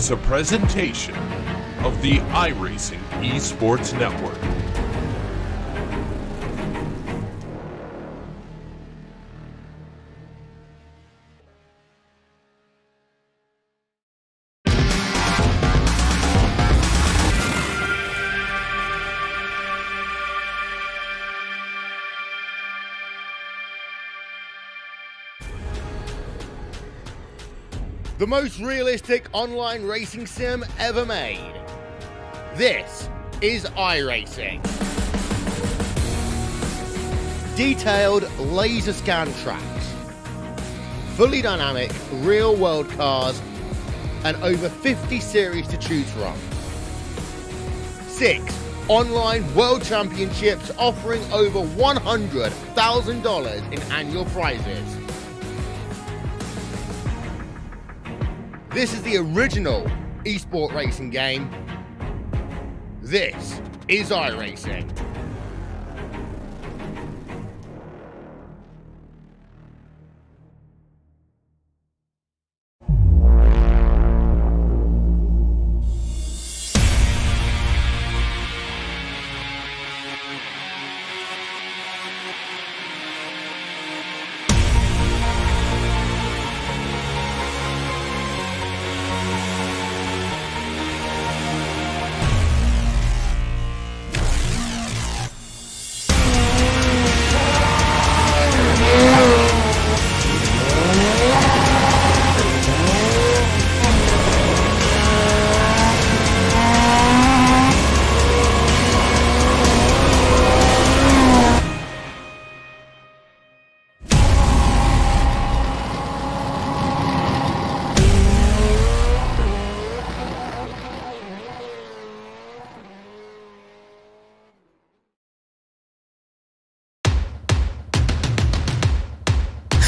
is a presentation of the iRacing Esports Network. The most realistic online racing sim ever made. This is iRacing. Detailed laser scan tracks, fully dynamic real world cars, and over 50 series to choose from. 6 online world championships offering over $100,000 in annual prizes. This is the original esport racing game. This is iRacing.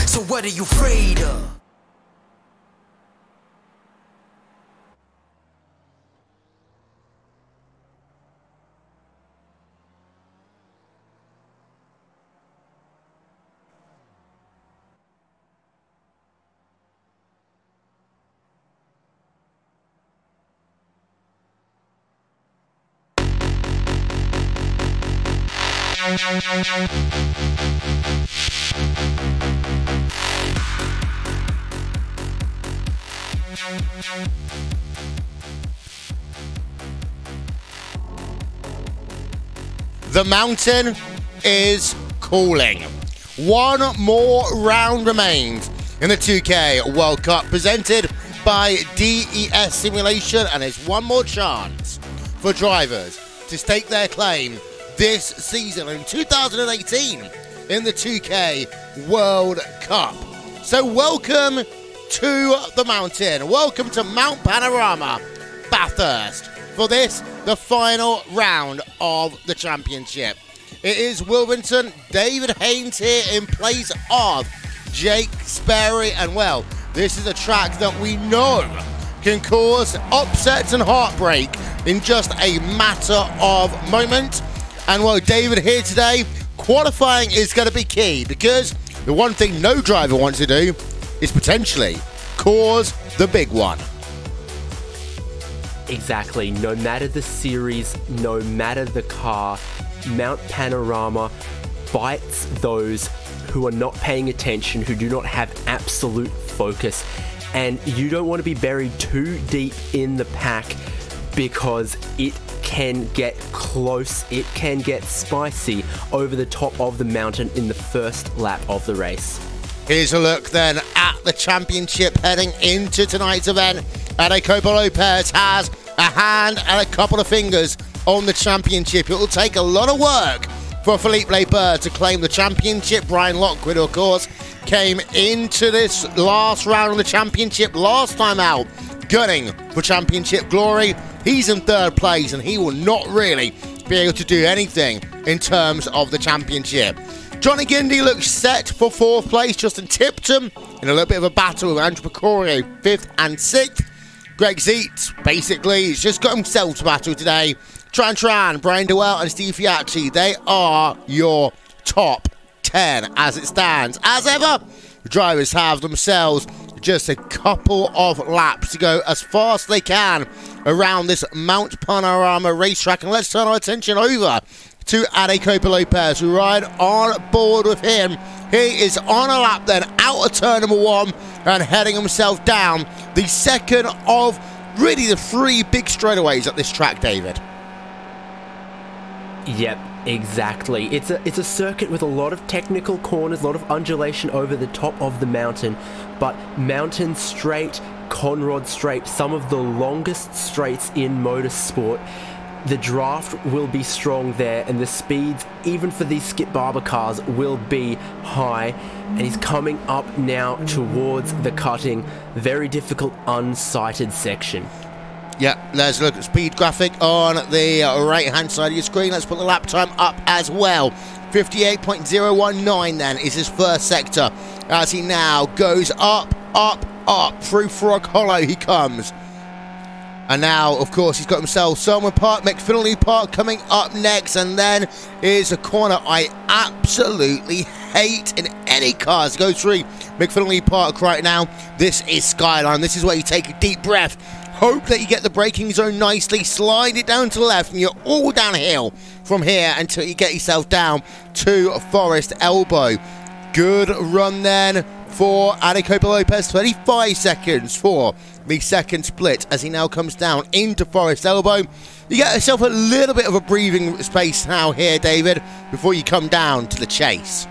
So what are you afraid of? The mountain is calling. One more round remains in the 2K World Cup presented by DES Simulation, and there's one more chance for drivers to stake their claim this season in 2018 in the 2K World Cup. So welcome to the mountain. Welcome to Mount Panorama, Bathurst, for this, the final round of the championship. It is Wilmington, David Haynes here in place of Jake Sperry, and well, this is a track that we know can cause upsets and heartbreak in just a matter of moments. And well, David here today, qualifying is going to be key, because the one thing no driver wants to do is potentially cause the big one. Exactly. No matter the series, no matter the car, Mount Panorama bites those who are not paying attention, who do not have absolute focus. And you don't want to be buried too deep in the pack, because it can get close, it can get spicy over the top of the mountain in the first lap of the race. Here's a look then at the championship heading into tonight's event. Adecopa Lopez has a hand and a couple of fingers on the championship. It will take a lot of work for Philippe Leber to claim the championship. Brian Lockwood, of course, came into this last round of the championship last time out, gunning for championship glory. He's in third place, and he will not really be able to do anything in terms of the championship. Johnny Gindy looks set for fourth place. Justin Tipton in a little bit of a battle with Andrew Picorio, 5th and 6th. Greg Zeitz, basically, he's just got himself to battle today. Tran, Brian Dewell, and Steve Fiacci, they are your top 10 as it stands. As ever, the drivers have themselves just a couple of laps to go as fast as they can around this Mount Panorama racetrack. And let's turn our attention over to Adecopa Lopez, who ride on board with him. He is on a lap then, out of turn number 1 and heading himself down the second of really the 3 big straightaways at this track, David. Yep, exactly. It's a circuit with a lot of technical corners, a lot of undulation over the top of the mountain, but Mountain Straight, Conrod Straight, some of the longest straights in motorsport. The draft will be strong there, and the speeds, even for these Skip Barber cars, will be high. And he's coming up now towards the cutting. Very difficult, unsighted section. Yeah, let's look at speed graphic on the right-hand side of your screen. Let's put the lap time up as well. 58.019 then is his first sector, as he now goes up, up, up. Through Frog Hollow he comes. And now, of course, he's got himself Selma Park, McFinley Park coming up next. And then is a corner I absolutely hate in any cars to go through McFinley Park right now. This is Skyline. This is where you take a deep breath. Hope that you get the braking zone nicely. Slide it down to the left. And you're all downhill from here until you get yourself down to Forest Elbow. Good run then for Adecopa Lopez. 25 seconds for the second split as he now comes down into Forest Elbow. You get yourself a little bit of a breathing space now here, David, before you come down to the chase.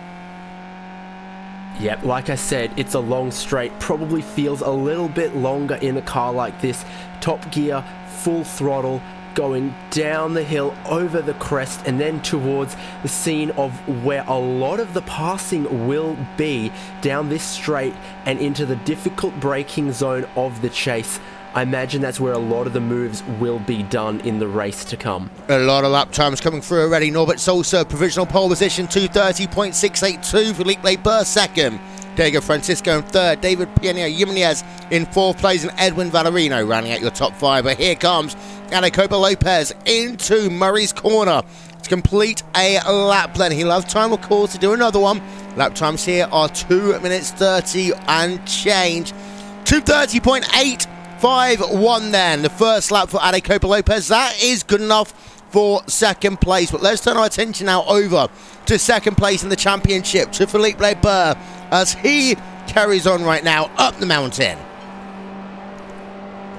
Yep, like I said, it's a long straight. Probably feels a little bit longer in a car like this. Top gear, full throttle, going down the hill, over the crest, and then towards the scene of where a lot of the passing will be, down this straight and into the difficult braking zone of the chase. I imagine that's where a lot of the moves will be done in the race to come. A lot of lap times coming through already. Norbert Solser, provisional pole position, 2:30.682. Felipe Leber second. Diego Francisco in third. David Piena Jimenez in fourth place. And Edwin Valerino rounding out your top 5. But here comes Adecopa Lopez into Murray's Corner to complete a lap. Then he'll have time, of course, to do another one. Lap times here are 2 minutes 30 and change. 2:30.851 then. The first lap for Adecopa Lopez. That is good enough for second place. But let's turn our attention now over to second place in the championship, to Felipe Leber, as he carries on right now up the mountain.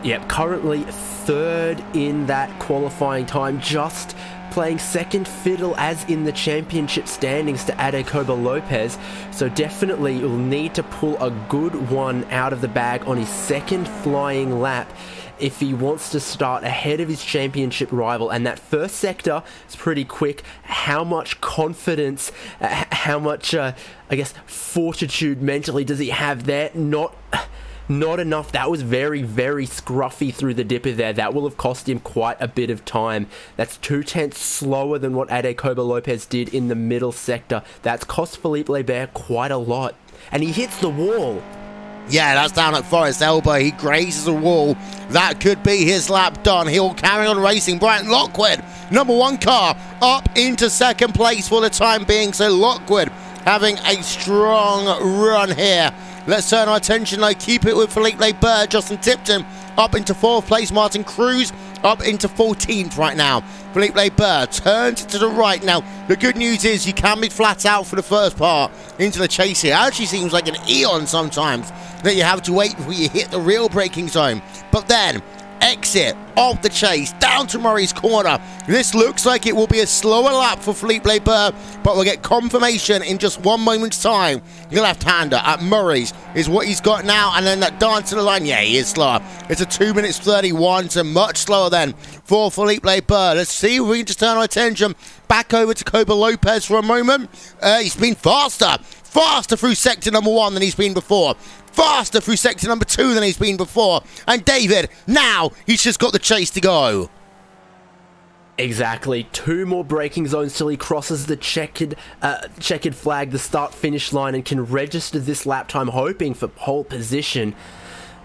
Yep, currently third in that qualifying time, just playing second fiddle as in the championship standings to Adecopa Lopez. So definitely will need to pull a good one out of the bag on his second flying lap if he wants to start ahead of his championship rival. And that first sector is pretty quick. How much confidence, how much, I guess, fortitude mentally does he have there? Not enough. That was very, very scruffy through the dipper there. That will have cost him quite a bit of time. That's 2/10 slower than what Adecopa Lopez did in the middle sector. That's cost Felipe Leber quite a lot. And he hits the wall. Yeah, that's down at Forest Elbow. He grazes a wall. That could be his lap done. He'll carry on racing. Brian Lockwood, number 1 car, up into second place for the time being. So Lockwood having a strong run here. Let's turn our attention now. Keep it with Felipe Leber. Justin Tipton up into 4th place. Martin Cruz up into 14th right now. Felipe Leber turns to the right. Now, the good news is you can be flat out for the first part into the chase here. It actually seems like an eon sometimes that you have to wait before you hit the real braking zone. But then, exit of the chase down to Murray's Corner. This looks like it will be a slower lap for Felipe Leber, but we'll get confirmation in just 1 moment's time. The left-hander at Murray's is what he's got now, and then that dance to the line, yeah, he is slower. It's a 2 minutes 31, so much slower then for Felipe Leber. Let's see if we can just turn our attention back over to Adecopa Lopez for a moment. He's been faster through sector number 1 than he's been before. Faster through sector number 2 than he's been before. And David, now he's just got the chase to go. Exactly. 2 more braking zones till he crosses the checkered flag, the start-finish line, and can register this lap time, hoping for pole position.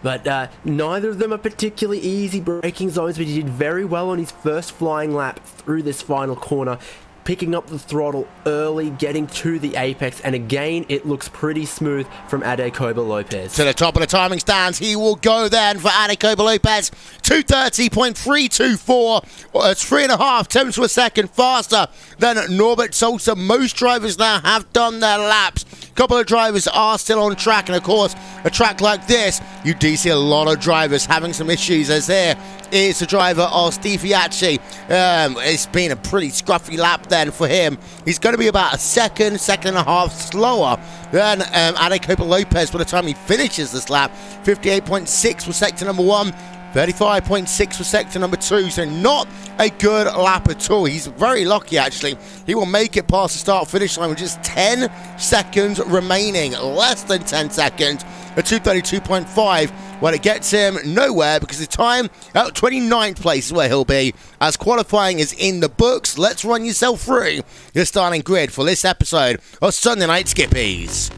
But neither of them are particularly easy braking zones, but he did very well on his first flying lap through this final corner. picking up the throttle early, getting to the apex, and again, it looks pretty smooth from Adekoba Lopez. To the top of the timing stands, he will go then for Adekoba Lopez. 2:30.324, 3.5 tenths of a second faster than Norbert Salter. Most drivers now have done their laps. A couple of drivers are still on track, and of course, a track like this, you do see a lot of drivers having some issues, as here is the driver of Steve Fiacci. It's been a pretty scruffy lap then for him. He's going to be about a second and a half slower than Adekoba Lopez by the time he finishes this lap. 58.6 for sector number 1, 35.6 for sector number 2, so not a good lap at all. He's very lucky, actually. He will make it past the start-finish line with just 10 seconds remaining, less than 10 seconds, at 2:32.5, when it gets him nowhere, because the time at 29th place is where he'll be, as qualifying is in the books. Let's run yourself through the starting grid for this episode of Sunday Night Skippies.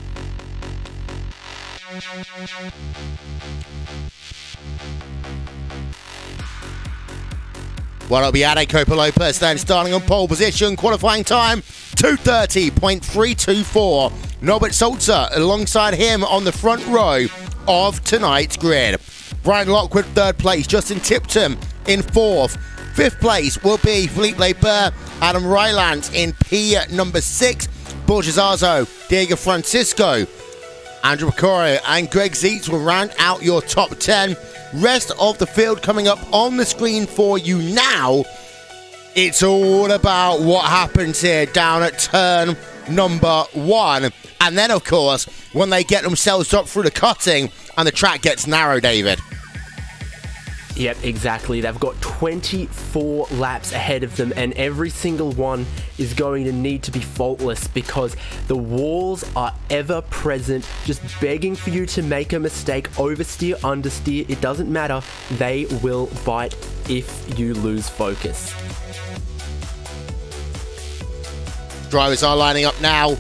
Well, it'll be Adekoba Lopez then starting on pole position. Qualifying time, 2:30.324. Norbert Salter alongside him on the front row of tonight's grid. Brian Lockwood, third place. Justin Tipton in fourth. Fifth place will be Philippe Leber. Adam Rylands in P number 6. Borges Arzo, Diego Francisco, Andrew McCoy and Greg Zietz will round out your top 10. Rest of the field coming up on the screen for you now. It's all about what happens here down at turn number 1. And then, of course, when they get themselves up through the cutting and the track gets narrow, David. Yep, exactly. They've got 24 laps ahead of them, and every single one is going to need to be faultless, because the walls are ever present, just begging for you to make a mistake, oversteer, understeer. It doesn't matter. They will bite if you lose focus. Drivers are lining up now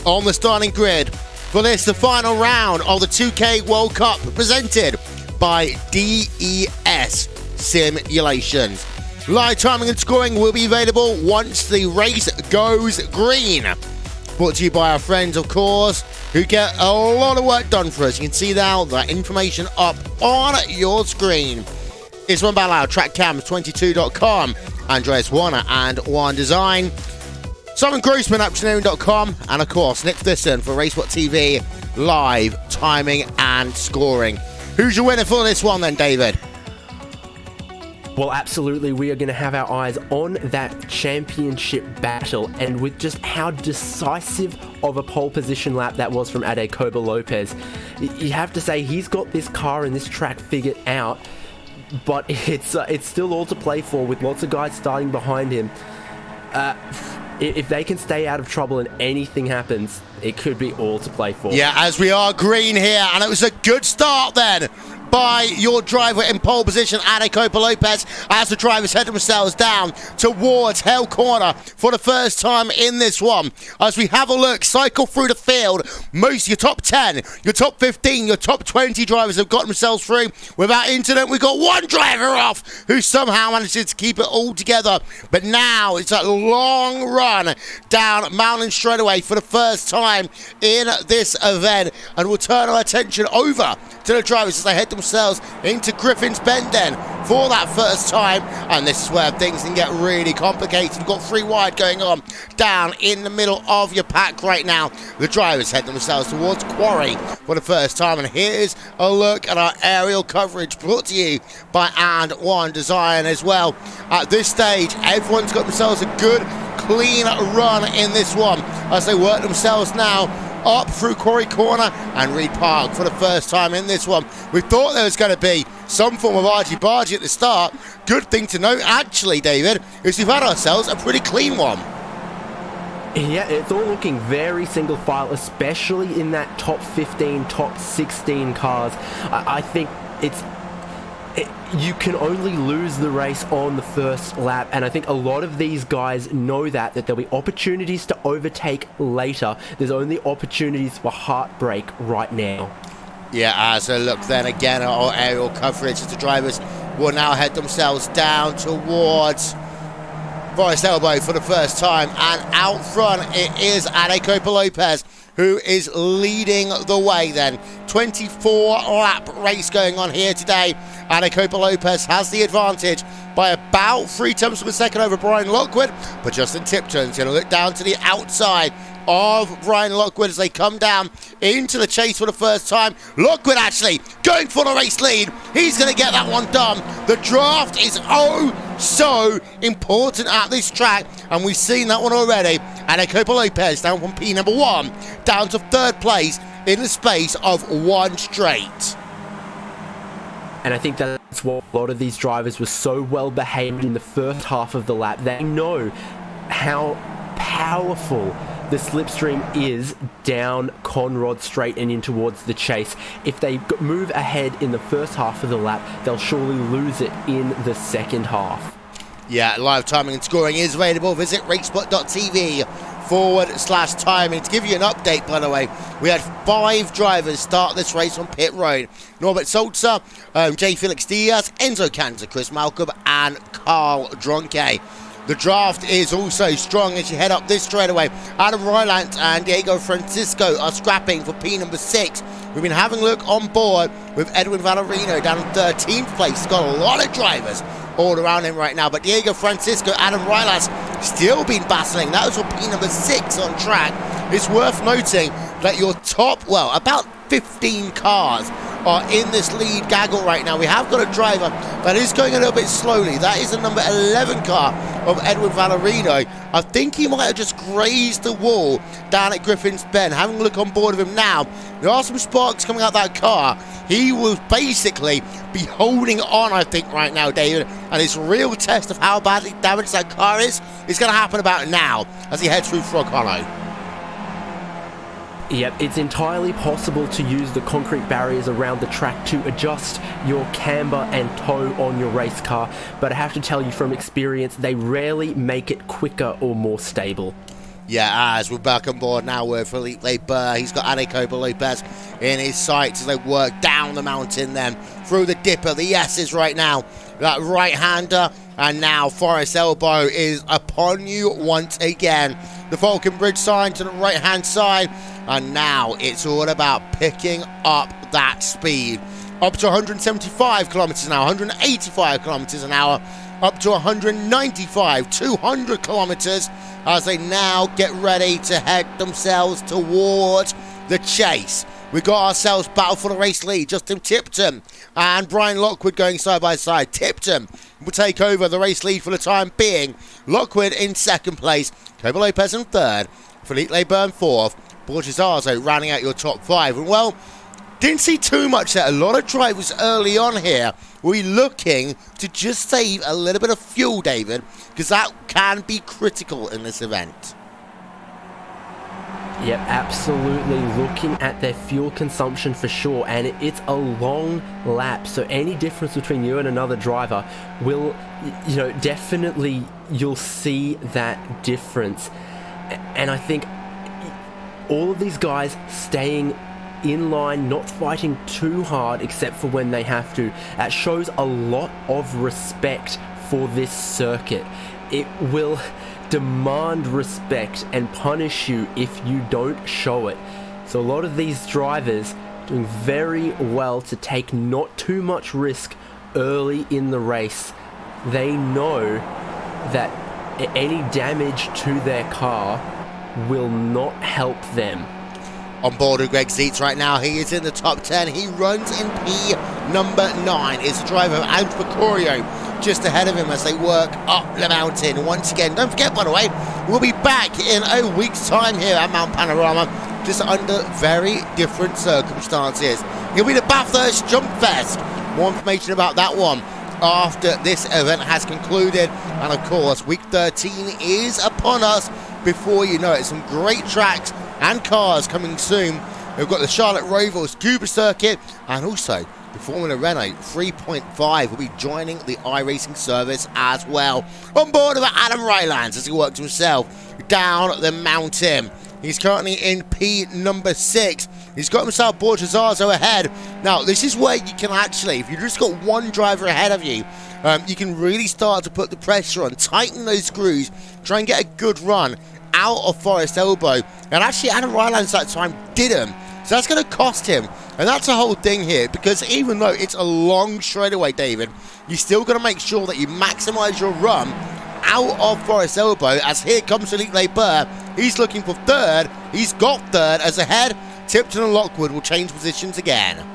on the starting grid for this, the final round of the 2K World Cup, presented by DES Simulations. Live timing and scoring will be available once the race goes green. Brought to you by our friends, of course, who get a lot of work done for us. You can see now that information up on your screen. It's run by our trackcam22.com, Andreas Warner and One Design, Simon Grossman, Uptioneering.com, and of course, Nick Thisson for Racebot TV, live timing and scoring. Who's your winner for this one then, David? Well, absolutely, we are going to have our eyes on that championship battle, and with just how decisive of a pole position lap that was from Adekoba Lopez, you have to say he's got this car and this track figured out, but it's still all to play for, with lots of guys starting behind him. If they can stay out of trouble and anything happens, it could be all to play for. Yeah, as we are green here, and it was a good start then by your driver in pole position, Adekoba Lopez, as the drivers head themselves down towards Hell Corner for the first time in this one. As we have a look, cycle through the field, most your top 10, your top 15, your top 20 drivers have got themselves through without incident. We've got one driver off who somehow manages to keep it all together, but now it's a long run down Mountain Straightaway for the first time in this event, and we'll turn our attention over to the drivers as they head themselves into Griffin's Bend then for that first time, and this is where things can get really complicated. You've got 3 wide going on down in the middle of your pack right now. The drivers head themselves towards Quarry for the first time, and here's a look at our aerial coverage brought to you by And One Design as well. At this stage, everyone's got themselves a good clean run in this one as they work themselves now up through Quarry Corner and Reed Park for the first time in this one. We thought there was going to be some form of argy-bargy at the start. Good thing to note, actually, David, is we've had ourselves a pretty clean one. Yeah, it's all looking very single file, especially in that top 15, top 16 cars. I think you can only lose the race on the first lap, and I think a lot of these guys know that there'll be opportunities to overtake later. There's only opportunities for heartbreak right now. Yeah, as a look then again at our aerial coverage as the drivers will now head themselves down towards Forest Elbow for the first time, and out front it is Copa Lopez who is leading the way then. 24-lap race going on here today. Copa Lopez has the advantage by about 3 tenths of a second over Brian Lockwood, but Justin Tipton's going to look down to the outside of Brian Lockwood as they come down into the chase for the first time. Lockwood actually going for the race lead. He's going to get that one done. The draft is oh so important at this track, and we've seen that one already. Copa Lopez down from P number 1 down to 3rd place in the space of 1 straight. And I think that's why a lot of these drivers were so well behaved in the first half of the lap. They know how powerful the slipstream is down Conrod Straight and in towards the chase. If they move ahead in the first half of the lap, they'll surely lose it in the second half. Yeah, live timing and scoring is available. Visit racespot.tv/timing. To give you an update, by the way, we had 5 drivers start this race on pit road. Norbert Salzer, J. Felix Diaz, Enzo Canza, Chris Malcolm, and Carl Dronke. The draft is also strong as you head up this straightaway. Adam Rylant and Diego Francisco are scrapping for P number 6. We've been having a look on board with Edwin Valerino down in 13th place. He's got a lot of drivers all around him right now, but Diego Francisco, Adam Rylant still been battling. That was for P number 6 on track. It's worth noting that your top, well, about 15 cars are in this lead gaggle right now. We have got a driver that is going a little bit slowly. That is the number 11 car of Edwin Valerino. I think he might have just grazed the wall down at Griffin's Bend. Having a look on board of him now, there are some sparks coming out that car. He will basically be holding on, I think, right now, David, and his real test of how badly damaged that car is going to happen about now as he heads through Frog Hollow. Yep, it's entirely possible to use the concrete barriers around the track to adjust your camber and toe on your race car, but I have to tell you from experience, they rarely make it quicker or more stable. Yeah, as we're back on board now with Felipe Burr. He's got Copa Lopez in his sights as they work down the mountain then through the dipper. The S's right now, that right-hander, and now Forest Elbow is upon you once again. The Falcon Bridge sign to the right-hand side, and now it's all about picking up that speed. Up to 175 kilometers an hour, 185 kilometers an hour, up to 195, 200 kilometers as they now get ready to head themselves towards the chase. We got ourselves battle for the race lead. Justin Tipton and Brian Lockwood going side by side. Tipton will take over the race lead for the time being. Lockwood in 2nd place. Copa Lopez in 3rd. Felipe Burn 4th. Borgesazo rounding out your top 5. And well, didn't see too much there. A lot of drivers early on here will be looking to just save a little bit of fuel, David, because that can be critical in this event. Yep, absolutely. Looking at their fuel consumption for sure, and it's a long lap, so any difference between you and another driver will, you know, definitely you'll see that difference. And I think all of these guys staying in line, not fighting too hard except for when they have to, that shows a lot of respect for this circuit. It will demand respect and punish you if you don't show it. So a lot of these drivers doing very well to take not too much risk early in the race. They know that any damage to their car will not help them. On board with Greg Seats right now, he is in the top 10. He runs in P number 9. It's the driver of Antipocorio just ahead of him as they work up the mountain once again. Don't forget, by the way, we'll be back in a week's time here at Mount Panorama, just under very different circumstances. It'll be the Bathurst Jump Fest. More information about that one after this event has concluded. And of course, week 13 is upon us. Before you know it, some great tracks and cars coming soon. We've got the Charlotte Roval Scuba Circuit, and also the Formula Renault 3.5 will be joining the iRacing service as well. On board with Adam Rylands as he works himself down the mountain. He's currently in P number 6. He's got himself Borjazazo ahead. Now, this is where you can actually, if you've just got one driver ahead of you, you can really start to put the pressure on, tighten those screws, try and get a good run out of Forest Elbow. And actually, Adam Rylands that time didn't. So that's going to cost him. And that's the whole thing here, because even though it's a long straightaway, David, you still got to make sure that you maximize your run out of Forest Elbow, as here comes Philippe Leber. He's looking for third. He's got third as ahead. Tipton and Lockwood will change positions again.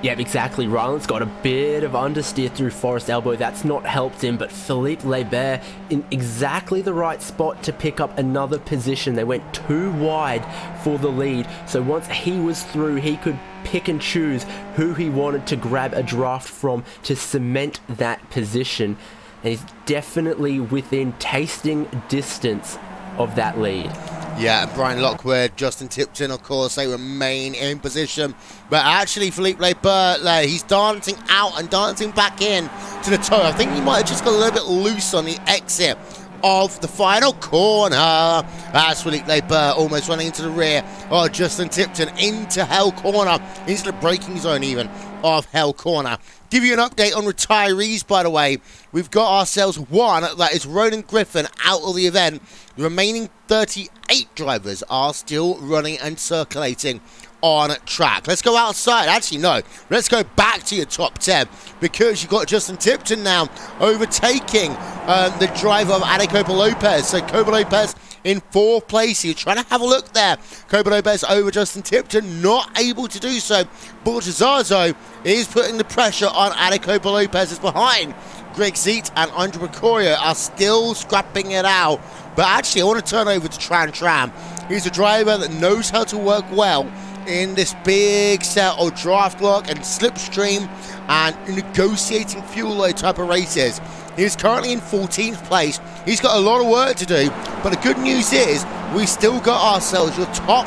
Yep, exactly. Ryland's got a bit of understeer through Forest Elbow. That's not helped him, but Philippe Leber in exactly the right spot to pick up another position. They went too wide for the lead, so once he was through, he could pick and choose who he wanted to grab a draft from to cement that position. And he's definitely within tasting distance of that lead. Yeah, Brian Lockwood, Justin Tipton, of course, they remain in position. But actually, Philippe Leber, he's dancing out and dancing back in to the toe. I think he might have just got a little bit loose on the exit of the final corner. As Philippe Leber almost running into the rear of Justin Tipton into Hell Corner, into the braking zone even of Hell Corner. Give you an update on retirees, by the way. We've got ourselves one, that is Ronan Griffin, out of the event. The remaining 38 drivers are still running and circulating on track. Let's go outside. Actually, no. Let's go back to your top 10, because you've got Justin Tipton now overtaking the driver of Ade Copa Lopez. So Copa Lopez in 4th place. You're trying to have a look there. Copa Lopez over Justin Tipton, not able to do so. Borjazazo is putting the pressure on Ade Copa Lopez. Is behind. Greg Zeet and Andre Precoria are still scrapping it out. But actually, I want to turn over to Tran Tran. He's a driver that knows how to work well in this big set of draft lock and slipstream and negotiating fuel load type of races. He's currently in 14th place. He's got a lot of work to do, but the good news is we still got ourselves your top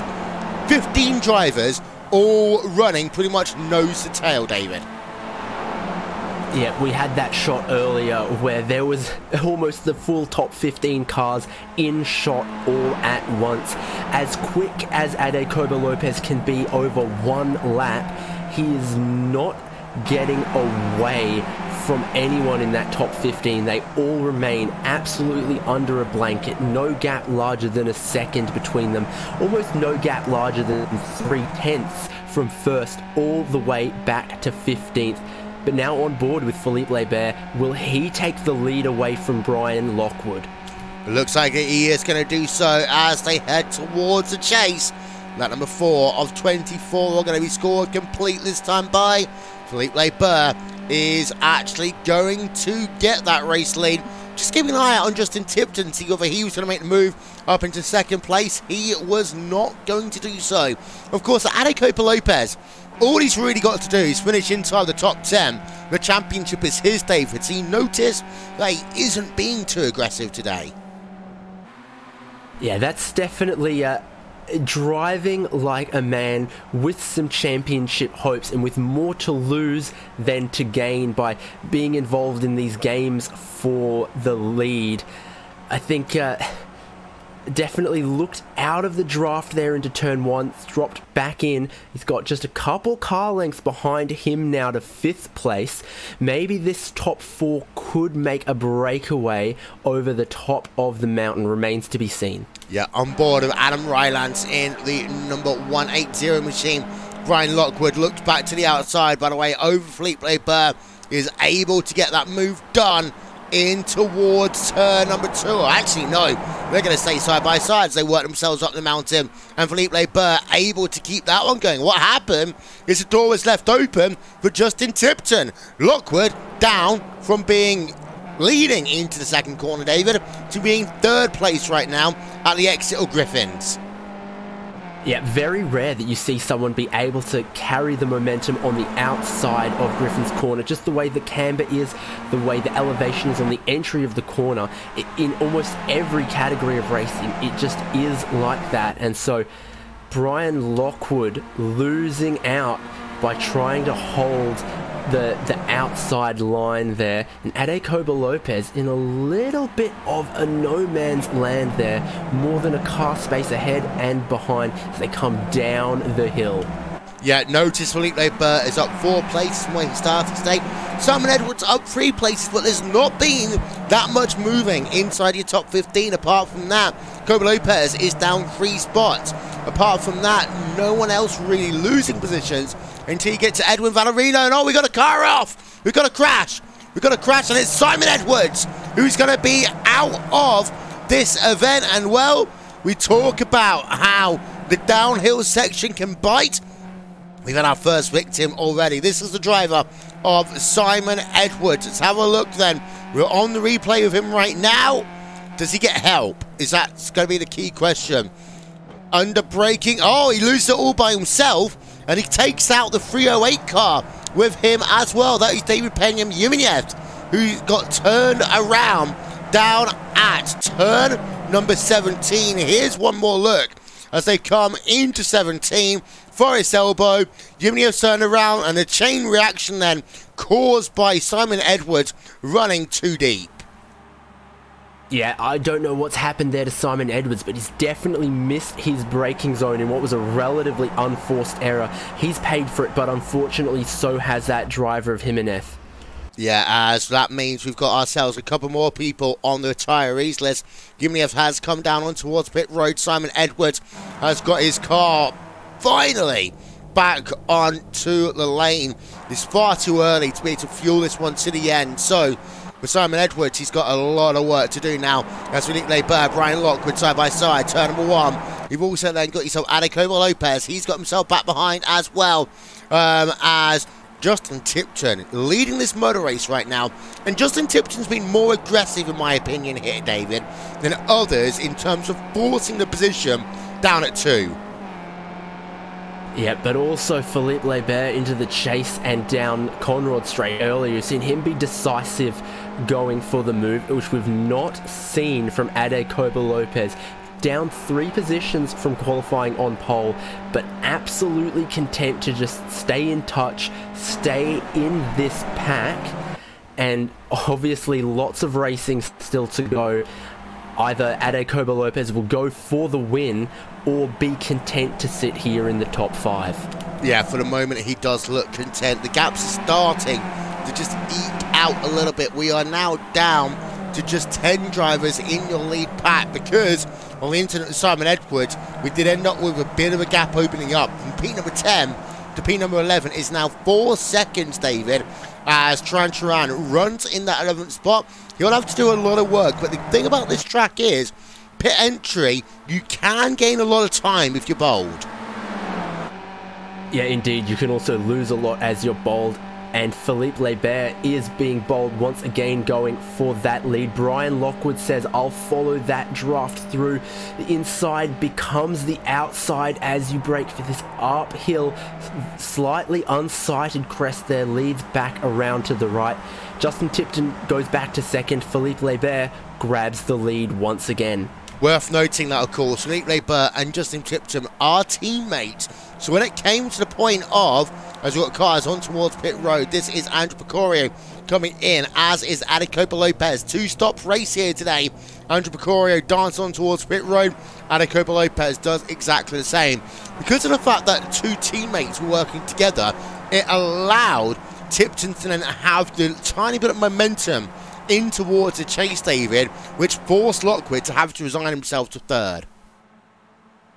15 drivers all running pretty much nose to tail, David. Yeah, we had that shot earlier where there was almost the full top 15 cars in shot all at once. As quick as Ade Coba Lopez can be over one lap, he is not getting away from anyone in that top 15. They all remain absolutely under a blanket. No gap larger than a second between them. Almost no gap larger than 3/10 from first all the way back to 15th. But now on board with Philippe Leber, will he take the lead away from Brian Lockwood? It looks like he is going to do so as they head towards the chase. Lap number 4 of 24 are going to be scored complete this time by Philippe Leber. Is actually going to get that race lead. Just keeping an eye out on Justin Tipton, see whether he was going to make the move up into 2nd place. He was not going to do so. Of course, Ade Copa Lopez, all he's really got to do is finish inside the top 10. The championship is his, David. So you notice that he isn't being too aggressive today. Yeah, that's definitely driving like a man with some championship hopes and with more to lose than to gain by being involved in these games for the lead. I think definitely looked out of the draft there into turn 1, dropped back in. He's got just a couple car lengths behind him now to 5th place. Maybe this top 4 could make a breakaway over the top of the mountain. Remains to be seen. Yeah, on board of Adam Rylands in the number 180 machine. Brian Lockwood looked back to the outside, by the way, over Philippe Leber. Is able to get that move done in towards turn number 2. Actually, no, they're going to stay side by side as they work themselves up the mountain. And Philippe Leber able to keep that one going. What happened is the door was left open for Justin Tipton. Lockwood down from being leading into the 2nd corner, David, to being 3rd place right now at the exit of Griffins. Yeah, very rare that you see someone be able to carry the momentum on the outside of Griffin's corner. Just the way the camber is, the way the elevation is on the entry of the corner. In almost every category of racing, it just is like that. And so Brian Lockwood losing out by trying to hold the outside line there, and Adekoba Lopez in a little bit of a no man's land there, more than a car space ahead and behind as they come down the hill. Yeah, notice Felipe Bert is up 4 places from where he started today. Simon Edwards up 3 places, but there's not been that much moving inside your top 15 apart from that. Koba Lopez is down 3 spots. Apart from that, no one else really losing positions until you get to Edwin Valerino. And oh, we got a car off. We've got a crash. We've got a crash, and it's Simon Edwards who's going to be out of this event. And well, we talk about how the downhill section can bite. We've had our first victim already. This is the driver of Simon Edwards. Let's have a look then. We're on the replay of him right now. Does he get help? Is that going to be the key question? Under braking. Oh, he loses it all by himself. And he takes out the 308 car with him as well. That is David Peña Jimenez, who got turned around down at turn number 17. Here's one more look as they come into 17. Forest elbow, Jimenez turned around, and the chain reaction then caused by Simon Edwards running too deep. Yeah, I don't know what's happened there to Simon Edwards, but he's definitely missed his braking zone in what was a relatively unforced error. He's paid for it, but unfortunately so has that driver of Jimenez. Yeah, as that means we've got ourselves a couple more people on the retirees list. Jimenez has come down on towards pit road. Simon Edwards has got his car finally back onto the lane. It's far too early to be able to fuel this one to the end. So, with Simon Edwards, he's got a lot of work to do now. As Felipe Bert, Brian Lockwood side by side, turn number 1. You've also then got yourself Adekoba Lopez. He's got himself back behind as well. As Justin Tipton leading this motor race right now. And Justin Tipton's been more aggressive, in my opinion, here, David, than others in terms of forcing the position down at 2. Yeah, but also Felipe Bert into the chase and down Conrad straight earlier. You've seen him be decisive going for the move, which we've not seen from Adekoba Lopez. Down 3 positions from qualifying on pole, but absolutely content to just stay in touch, stay in this pack, and obviously lots of racing still to go. Either Adekoba Lopez will go for the win or be content to sit here in the top 5. Yeah, for the moment he does look content. The gaps are starting to just eke out a little bit. We are now down to just 10 drivers in your lead pack because on the incident of Simon Edwards, we did end up with a bit of a gap opening up. From P number 10 to P number 11 is now 4 seconds, David, as Charan runs in that 11th spot. He'll have to do a lot of work, but the thing about this track is, pit entry, you can gain a lot of time if you're bold. Yeah, indeed, you can also lose a lot as you're bold, and Felipe Bert is being bold once again, going for that lead. Brian Lockwood says, I'll follow that draft through. The inside becomes the outside as you brake for this uphill, slightly unsighted crest there, leads back around to the right. Justin Tipton goes back to second. Felipe Bert grabs the lead once again. Worth noting that, of course, Felipe Bert and Justin Tipton are teammates. So when it came to the point of, as we've got cars on towards pit road, this is Andrew Picorio coming in, as is Adekoba Lopez. 2-stop race here today. Andrew Picorio dances on towards pit road. Adekoba Lopez does exactly the same. Because of the fact that 2 teammates were working together, it allowed Tipton to then have the tiny bit of momentum in towards the chase, David, which forced Lockwood to have to resign himself to 3rd.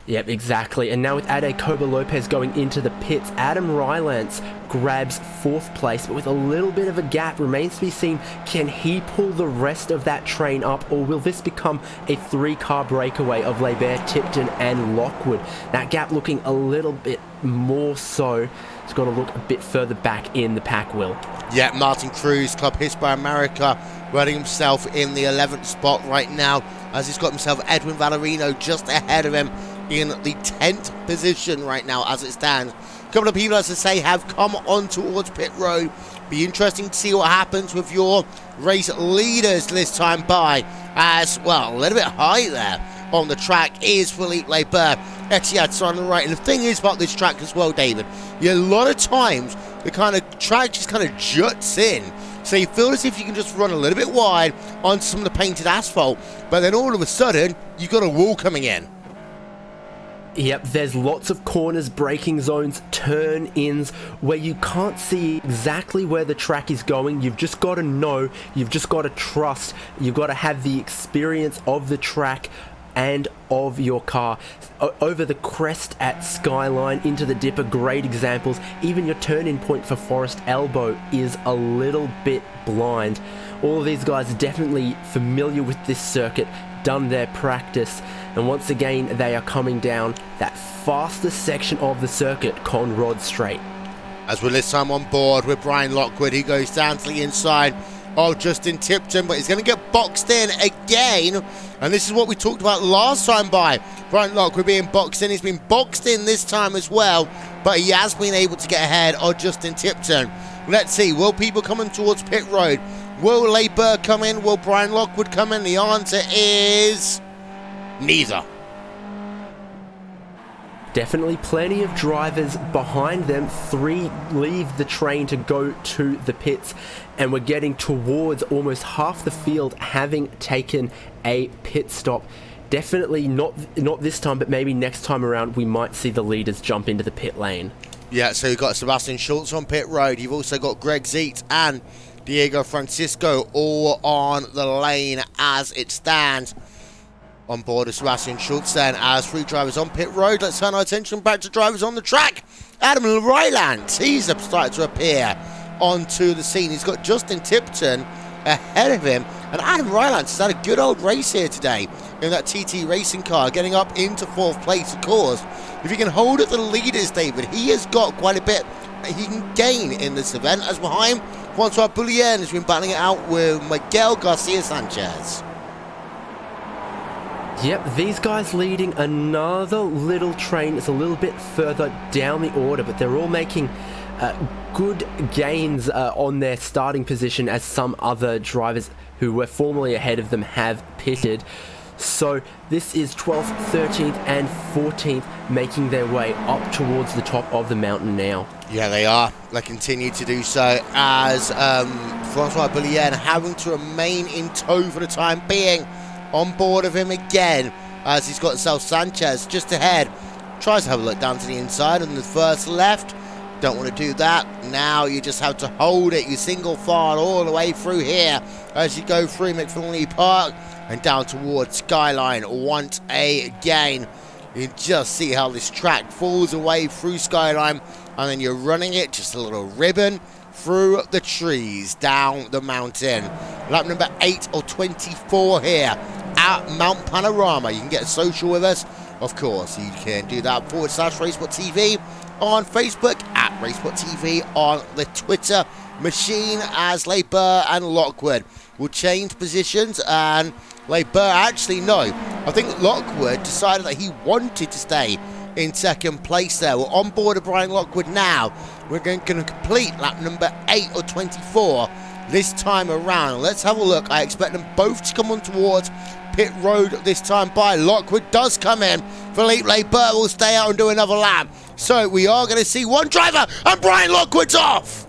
Yep, exactly. And now with Adekoba Lopez going into the pits, Adam Rylance grabs 4th place, but with a little bit of a gap. Remains to be seen, can he pull the rest of that train up, or will this become a 3-car breakaway of Bert, Tipton and Lockwood? That gap looking a little bit more so. It's got to look a bit further back in the pack, Will. Yeah, Martin Cruz, Club Hits by America, running himself in the 11th spot right now, as he's got himself Edwin Valerino just ahead of him in the 10th position right now as it stands. A couple of people, as I say, have come on towards pit road. Be interesting to see what happens with your race leaders this time by, as well, a little bit high there on the track is Felipe Bert. Etihad's on the right. And the thing is about this track as well, David, a lot of times the kind of track just kind of juts in. So you feel as if you can just run a little bit wide on some of the painted asphalt, but then all of a sudden, you've got a wall coming in. Yep, there's lots of corners, braking zones, turn-ins, where you can't see exactly where the track is going. You've just got to know, you've just got to trust, you've got to have the experience of the track and of your car. Over the crest at Skyline, into the dip are great examples. Even your turn-in point for Forest Elbow is a little bit blind. All of these guys are definitely familiar with this circuit, done their practice, and once again they are coming down that fastest section of the circuit, Conrod Straight. As we're this time on board with Brian Lockwood, he goes down to the inside of Justin Tipton, but he's going to get boxed in again, and this is what we talked about last time by Brian Lockwood being boxed in. He's been boxed in this time as well, but he has been able to get ahead of Justin Tipton. Let's see, will people coming towards pit road? Will Labour come in? Will Brian Lockwood come in? The answer is neither. Definitely plenty of drivers behind them. 3 leave the train to go to the pits, and we're getting towards almost half the field having taken a pit stop. Definitely not this time, but maybe next time around we might see the leaders jump into the pit lane. Yeah, so you've got Sebastian Schultz on pit road. You've also got Greg Zeet and Diego Francisco all on the lane as it stands. On board of Sebastian Schultz then, as 3 drivers on pit road. Let's turn our attention back to drivers on the track. Adam Ryland, he's started to appear onto the scene. He's got Justin Tipton ahead of him, and Adam Ryland's had a good old race here today in that TT racing car, getting up into 4th place, of course. If he can hold at the leaders, David, he has got quite a bit he can gain in this event, as behind Francois Boulien has been battling it out with Miguel Garcia Sanchez. Yep, these guys leading another little train. It's a little bit further down the order, but they're all making good gains on their starting position, as some other drivers who were formerly ahead of them have pitted. So this is 12th, 13th and 14th making their way up towards the top of the mountain now. Yeah, they are. They continue to do so, as Francois Boulien having to remain in tow for the time being. On board of him again, as he's got Sal Sanchez just ahead. Tries to have a look down to the inside on the first left. Don't want to do that. Now you just have to hold it. You single file all the way through here as you go through McFinley Park and down towards Skyline once again. You just see how this track falls away through Skyline, and then you're running it, just a little ribbon through the trees down the mountain. Lap number 8 or 24 here at Mount Panorama. You can get social with us, of course. You can do that / Racesport TV on Facebook, at Racesport TV on the Twitter machine, as Labour and Lockwood will change positions. And Labour, actually no, I think Lockwood decided that he wanted to stay in 2nd place there. We're on board of Brian Lockwood now. We're going to complete lap number 8 or 24 this time around. Let's have a look. I expect them both to come on towards pit road this time by. Lockwood does come in. Philippe Labour will stay out and do another lap. So we are going to see one driver, and Brian Lockwood's off.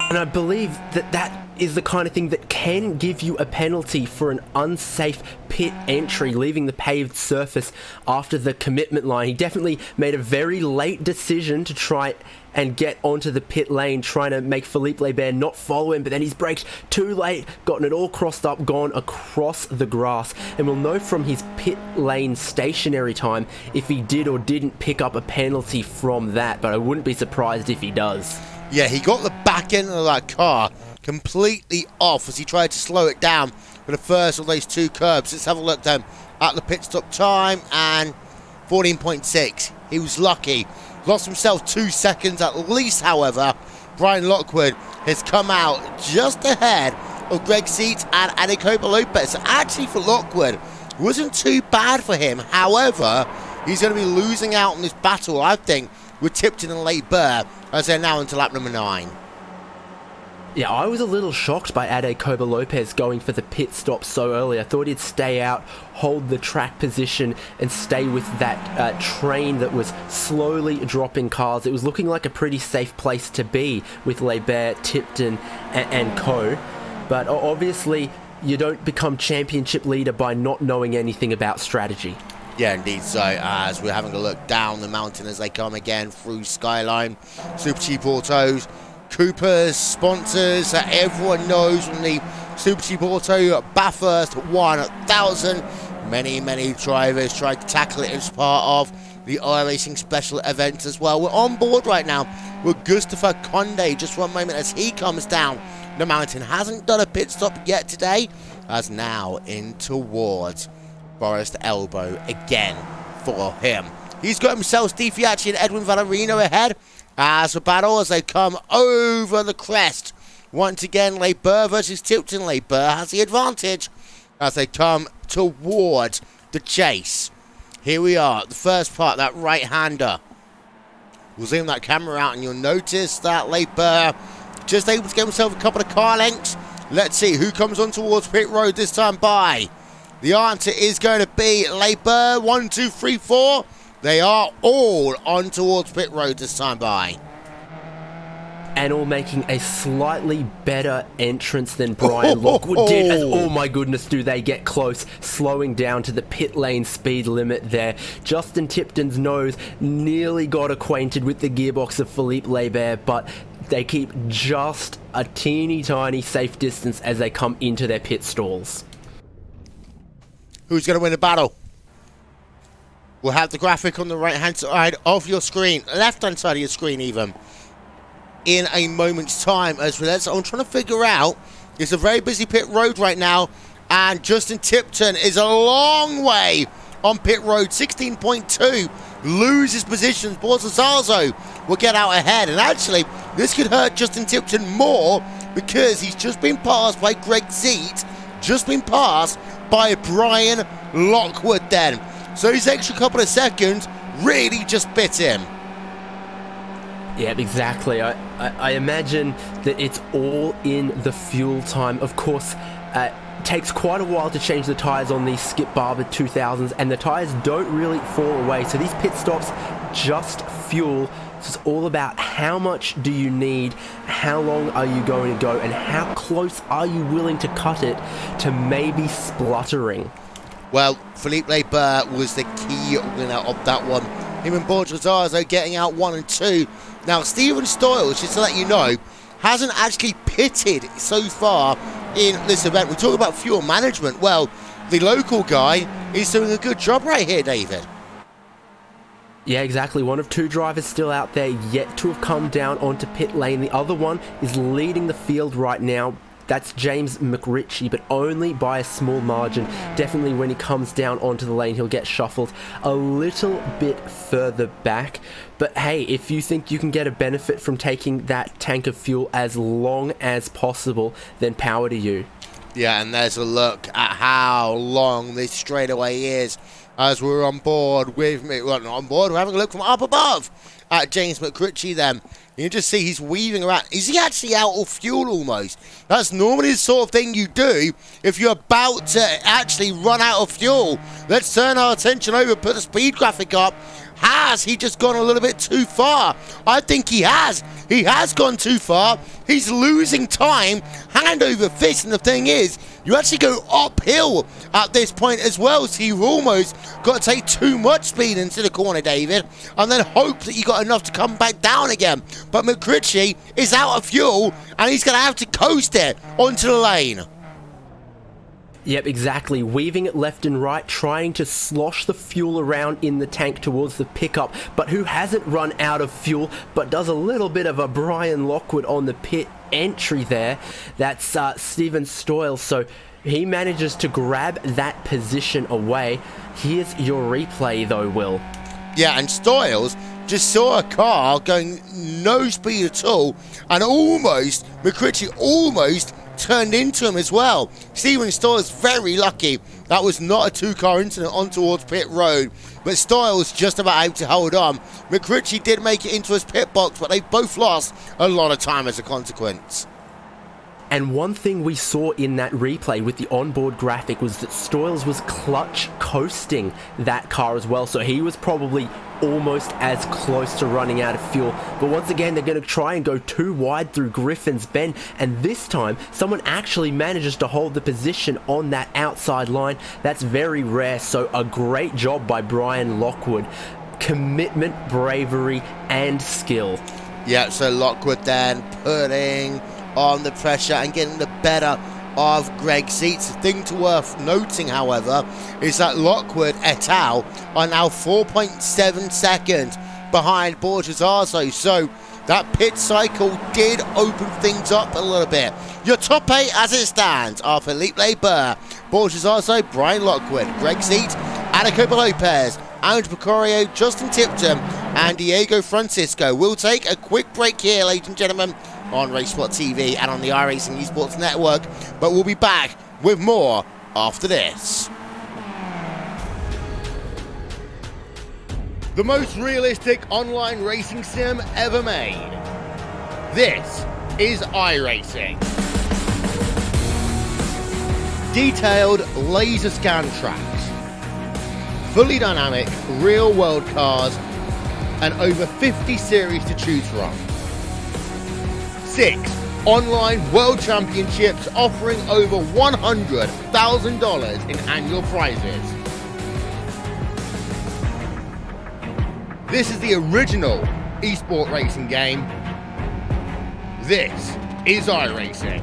And I believe that is the kind of thing that can give you a penalty for an unsafe pit entry, leaving the paved surface after the commitment line. He definitely made a very late decision to try and get onto the pit lane, trying to make Philippe Labour not follow him, but then he's braked too late, gotten it all crossed up, gone across the grass, and we'll know from his pit lane stationary time if he did or didn't pick up a penalty from that, but I wouldn't be surprised if he does. Yeah, he got the back end of that car completely off as he tried to slow it down for the first of those 2 curbs. Let's have a look then at the pit stop time, and 14.6. He was lucky. Lost himself 2 seconds at least, however. Brian Lockwood has come out just ahead of Greg Seat and Anicoba Lopez. Actually, for Lockwood, it wasn't too bad for him. However, he's going to be losing out on this battle, I think, with Tipton and Labour, as they're now into lap number 9. Yeah, I was a little shocked by Ade Koba Lopez going for the pit stop so early. I thought he'd stay out, hold the track position, and stay with that train that was slowly dropping cars. It was looking like a pretty safe place to be with Leibert, Tipton, and co. But obviously, you don't become championship leader by not knowing anything about strategy. Yeah, indeed. So, as we're having a look down the mountain as they come again through Skyline, Super Cheap Autos, Coopers, sponsors, everyone knows from the Super Cheap Auto Bathurst 1000. Many drivers tried to tackle it as part of the iRacing special event as well. We're on board right now with Christopher Conde. Just one moment as he comes down the mountain. Hasn't done a pit stop yet today, as now in towards Forest Elbow again for him. He's got himself Steve Fiacci and Edwin Valerino ahead. As a battle as they come over the crest. Once again, Leibert versus Tipton. Leibert has the advantage as they come towards the chase. Here we are, the first part, that right-hander. We'll zoom that camera out and you'll notice that Leibert just able to get himself a couple of car lengths. Let's see who comes on towards pit road this time by. The answer is going to be Leibert. 1, 2, 3, 4. They are all on towards pit road this time by. And all making a slightly better entrance than Brian Lockwood did. As, oh my goodness, do they get close, slowing down to the pit lane speed limit there. Justin Tipton's nose nearly got acquainted with the gearbox of Philippe Leibert, but they keep just a teeny tiny safe distance as they come into their pit stalls. Who's going to win the battle? We'll have the graphic on the right-hand side of your screen, left-hand side of your screen even, in a moment's time. As I'm trying to figure out, it's a very busy pit road right now, and Justin Tipton is a long way on pit road, 16.2, loses positions. Borzazazo will get out ahead, and actually, this could hurt Justin Tipton more because he's just been passed by Greg Zeet, just been passed by Brian Lockwood then. So his extra couple of seconds really just bit him. Yeah, exactly. I imagine that it's all in the fuel time. Of course, it takes quite a while to change the tyres on these Skip Barber 2000s, and the tyres don't really fall away. So these pit stops just fuel. It's all about how much do you need, how long are you going to go, and how close are you willing to cut it to maybe spluttering. Well, Philippe Leibert was the key winner of that one. Him and Borzazazo getting out 1 and 2. Now, Stephen Stoyles, just to let you know, hasn't actually pitted so far in this event. We talk about fuel management. Well, the local guy is doing a good job right here, David. Yeah, exactly. One of 2 drivers still out there yet to have come down onto pit lane. The other one is leading the field right now. That's James McRitchie, but only by a small margin. Definitely when he comes down onto the lane, he'll get shuffled a little bit further back. But hey, if you think you can get a benefit from taking that tank of fuel as long as possible, then power to you. Yeah, and there's a look at how long this straightaway is as we're on board with me. Well, not on board, we're having a look from up above at James McRitchie then. You can just see he's weaving around. Is he actually out of fuel almost? That's normally the sort of thing you do if you're about to actually run out of fuel. Let's turn our attention over, put the speed graphic up. Has he just gone a little bit too far? I think he has. He has gone too far. He's losing time, hand over fist, and the thing is, you actually go uphill at this point as well, so you've almost got to take too much speed into the corner, David, and then hope that you got enough to come back down again. But McRitchie is out of fuel, and he's going to have to coast it onto the lane. Yep, exactly. Weaving it left and right, trying to slosh the fuel around in the tank towards the pickup. But who hasn't run out of fuel, but does a little bit of a Brian Lockwood on the pit entry there? That's Stephen Stoyles. So he manages to grab that position away. Here's your replay though, Will. Yeah, and Stoyles just saw a car going no speed at all, and almost, McRitchie almost turned into him as well. Stephen Stoyles very lucky that was not a 2-car incident on towards pit road, but Stoyles just about able to hold on. McRitchie did make it into his pit box, but they both lost a lot of time as a consequence. And one thing we saw in that replay with the onboard graphic was that Stoyles was clutch coasting that car as well. So he was probably almost as close to running out of fuel. But once again, they're going to try and go too wide through Griffin's Bend. And this time, someone actually manages to hold the position on that outside line. That's very rare. So a great job by Brian Lockwood. Commitment, bravery, and skill. Yeah, so Lockwood then putting on the pressure and getting the better of Greg Seats. The thing to worth noting, however, is that Lockwood et al. Are now 4.7 seconds behind Borges-Arzo. So that pit cycle did open things up a little bit. Your top 8 as it stands are Felipe Burr, Borges-Arzo, Brian Lockwood, Greg Seats, Anacoba Lopez, Andrew Pecorio, Justin Tipton, and Diego Francisco. We'll take a quick break here, ladies and gentlemen, on Racesport TV and on the iRacing Esports Network, but we'll be back with more after this. The most realistic online racing sim ever made. This is iRacing. Detailed laser scan tracks, fully dynamic real world cars, and over 50 series to choose from. 6 online world championships offering over $100,000 in annual prizes. This is the original esport racing game. This is iRacing.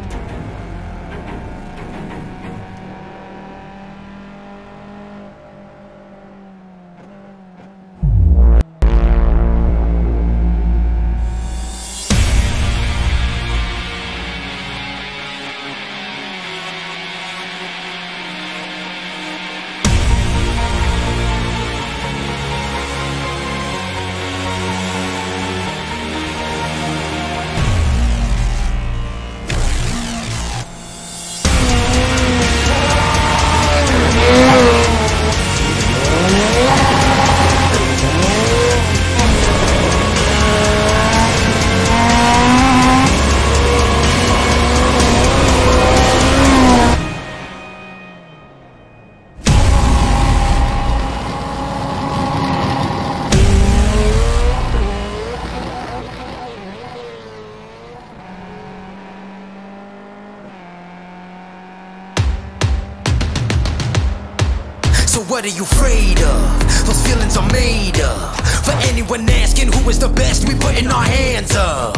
What are you afraid of? Those feelings are made up. For anyone asking who is the best, we putting our hands up.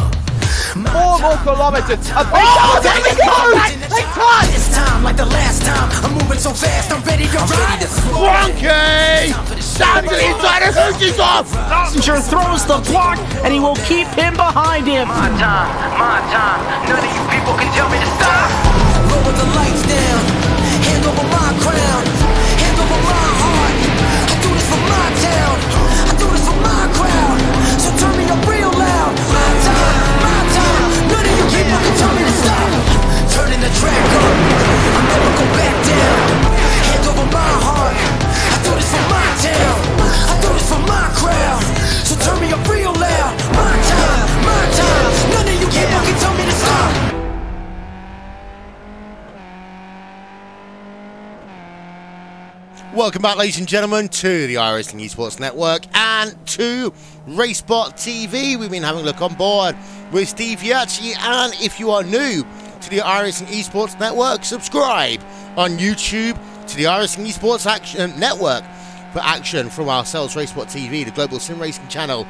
4 more kilometers. Oh, there we go! They touch! This time, like the last time, I'm moving so fast, I'm ready to ride. Frankie! Down to the inside of Hoosie's off! Passenger throws the block, and he will keep him behind him. My time. None of you people can tell me to stop. Lower the lights down. Hand over my crown. Hand over my heart. I do this for my town. I do this for my crowd. So turn me up real loud. My time. None of you people can tell me to stop. Turning the track up. I'll never go back down. Hand over my heart. I do this for my town. I do this for my crowd. So turn me up real loud. My time. None of you people can tell me to stop. Welcome back, ladies and gentlemen, to the iRacing Esports Network and to Racebot TV. We've been having a look on board with Steve Fiacci, and if you are new to the iRacing Esports Network, subscribe on YouTube to the iRacing Esports Action Network for action from ourselves, Racebot TV, the global sim racing channel,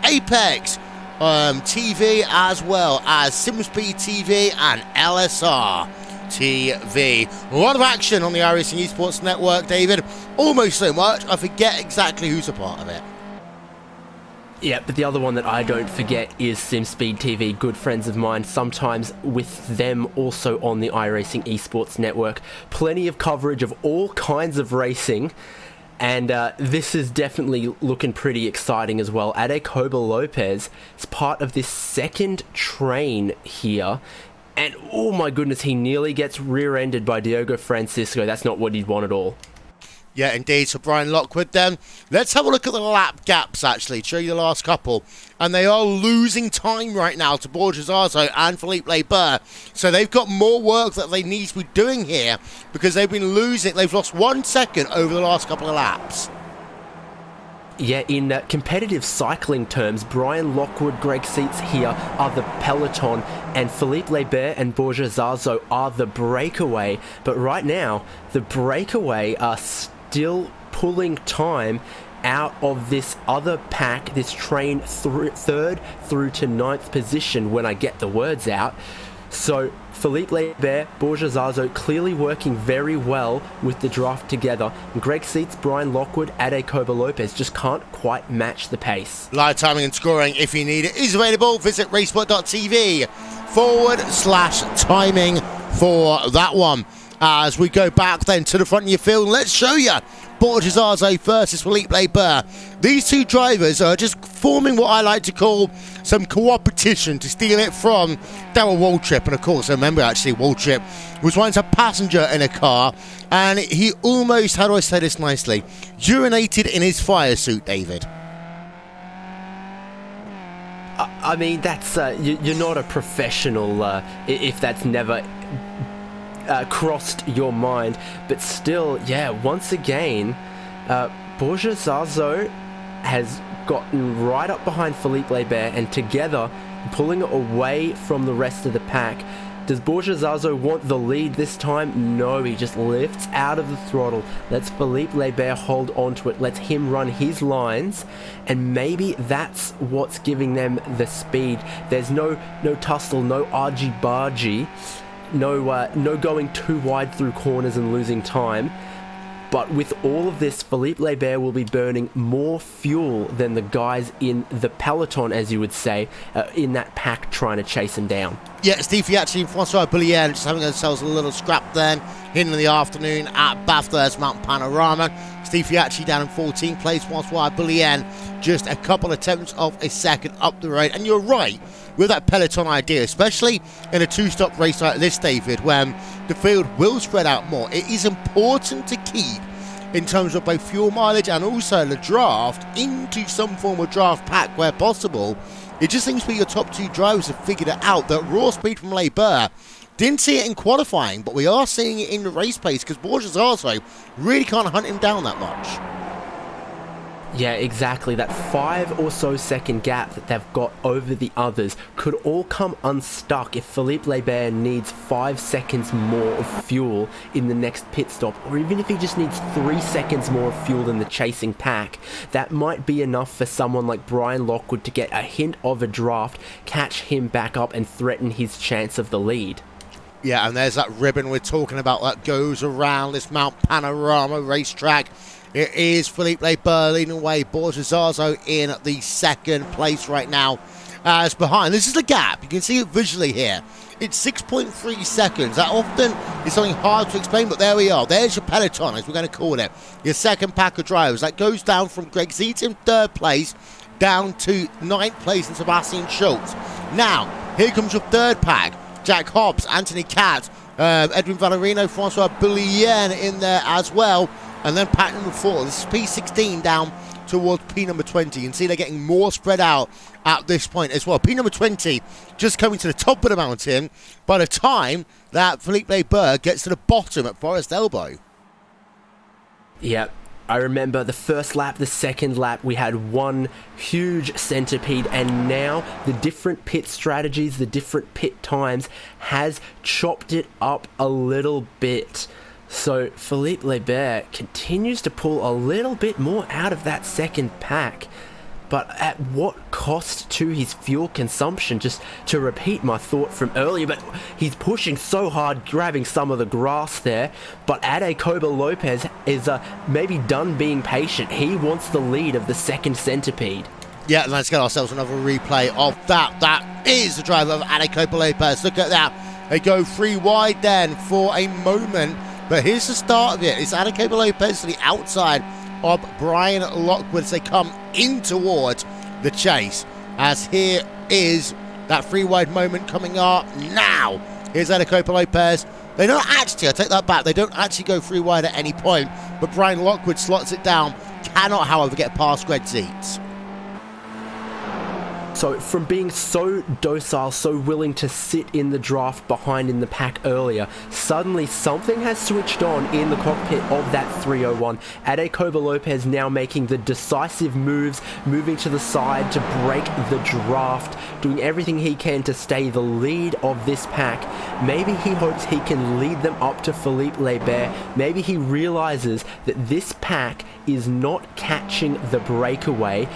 Apex TV, as well as SimSpeed TV and LSR TV. A lot of action on the iRacing Esports Network, David. Almost so much, I forget exactly who's a part of it. Yeah, but the other one that I don't forget is SimSpeed TV, good friends of mine, sometimes with them also on the iRacing Esports Network. Plenty of coverage of all kinds of racing, and this is definitely looking pretty exciting as well. Anacoba Lopez is part of this second train here. And oh my goodness, he nearly gets rear-ended by Diego Francisco. That's not what he'd want at all. Yeah, indeed. So Brian Lockwood then. Let's have a look at the lap gaps, actually. Show you the last couple. And they are losing time right now to Borja Zarzo and Philippe Leber. So they've got more work that they need to be doing here because they've been losing. They've lost 1 second over the last couple of laps. Yeah, in competitive cycling terms, Brian Lockwood, Greg Seitz here are the peloton, and Philippe Leber and Borja Zarzo are the breakaway. But right now, the breakaway are still pulling time out of this other pack, this train third through to 9th position when I get the words out. So Philippe Leber, Borja Zarzo clearly working very well with the draft together. And Greg Seitz, Brian Lockwood, Ade Koba-Lopez just can't quite match the pace. Live timing and scoring, if you need it, is available. Visit racesport.tv/timing for that one. As we go back then to the front of your field, let's show you Borja Zarzo versus Philippe Leber. These two drivers are just forming what I like to call some co-opetition to steal it from Darrell Waltrip. And of course, I remember actually Waltrip was once a passenger in a car, and he almost, how do I say this nicely, urinated in his fire suit, David. I mean, that's you're not a professional if that's never crossed your mind, but still, yeah, once again, Borja Zarzo has gotten right up behind Philippe Leber, and together, pulling it away from the rest of the pack. Does Borja Zarzo want the lead this time? No, he just lifts out of the throttle, lets Philippe Leber hold onto it, lets him run his lines, and maybe that's what's giving them the speed. There's no tussle, no argy-bargy, no going too wide through corners and losing time. But with all of this, Philippe Leber will be burning more fuel than the guys in the peloton, as you would say, in that pack trying to chase him down. Yeah, Steve Fiatchi and Francois Boullier just having themselves a little scrap then in the afternoon at Bathurst Mountain Panorama. Steve Fiatchi down in 14th place, Francois Boullier just a couple of tenths of a second up the road. And you're right with that peloton idea, especially in a two-stop race like this, David, when the field will spread out more. It is important to keep, in terms of both fuel mileage and also the draft, into some form of draft pack where possible. It just seems to be your top two drivers have figured it out. That raw speed from Leber, didn't see it in qualifying, but we are seeing it in the race pace because Borja Zarzo really can't hunt him down that much. Yeah, exactly. That 5 or so second gap that they've got over the others could all come unstuck if Philippe Leber needs 5 seconds more of fuel in the next pit stop, or even if he just needs 3 seconds more of fuel than the chasing pack. That might be enough for someone like Brian Lockwood to get a hint of a draft, catch him back up and threaten his chance of the lead. Yeah, and there's that ribbon we're talking about that goes around this Mount Panorama racetrack. It is Philippe Leber leading away, Borja Zarzo in the second place right now as behind. This is the gap. You can see it visually here. It's 6.3 seconds. That often is something hard to explain, but there we are. There's your peloton, as we're going to call it. Your second pack of drivers. That goes down from Greg Seitz in 3rd place down to 9th place in Sebastian Schultz. Now, here comes your 3rd pack. Jack Hobbs, Anthony Katz, Edwin Valerino, Francois Boullier in there as well. And then pack number 4. This is P16 down towards P number 20. You can see they're getting more spread out at this point as well. P number 20 just coming to the top of the mountain by the time that Philippe Leber gets to the bottom at Forest Elbow. Yeah, I remember the first lap, the second lap, we had one huge centipede, and now the different pit strategies, the different pit times has chopped it up a little bit. So Philippe Leber continues to pull a little bit more out of that second pack, but at what cost to his fuel consumption? Just to repeat my thought from earlier, but he's pushing so hard, grabbing some of the grass there, but Ade Koba-Lopez is maybe done being patient. He wants the lead of the second centipede. Yeah, let's get ourselves another replay of that. That is the driver of Ade Koba-Lopez. Look at that. They go 3 wide then for a moment. But here's the start of it. It's Ade Koba-Lopez to the outside of Brian Lockwood as they come in towards the chase. As here is that 3 wide moment coming up now. Here's Ade Koba-Lopez They don't actually, I take that back, they don't actually go through wide at any point, but Brian Lockwood slots it down, cannot, however, get past Greg Zietz. So from being so docile, so willing to sit in the draft behind in the pack earlier, suddenly something has switched on in the cockpit of that 301. Adekoba Lopez now making the decisive moves, moving to the side to break the draft, doing everything he can to stay the lead of this pack. Maybe he hopes he can lead them up to Philippe Lebert. Maybe he realizes that this pack is not catching the breakaway.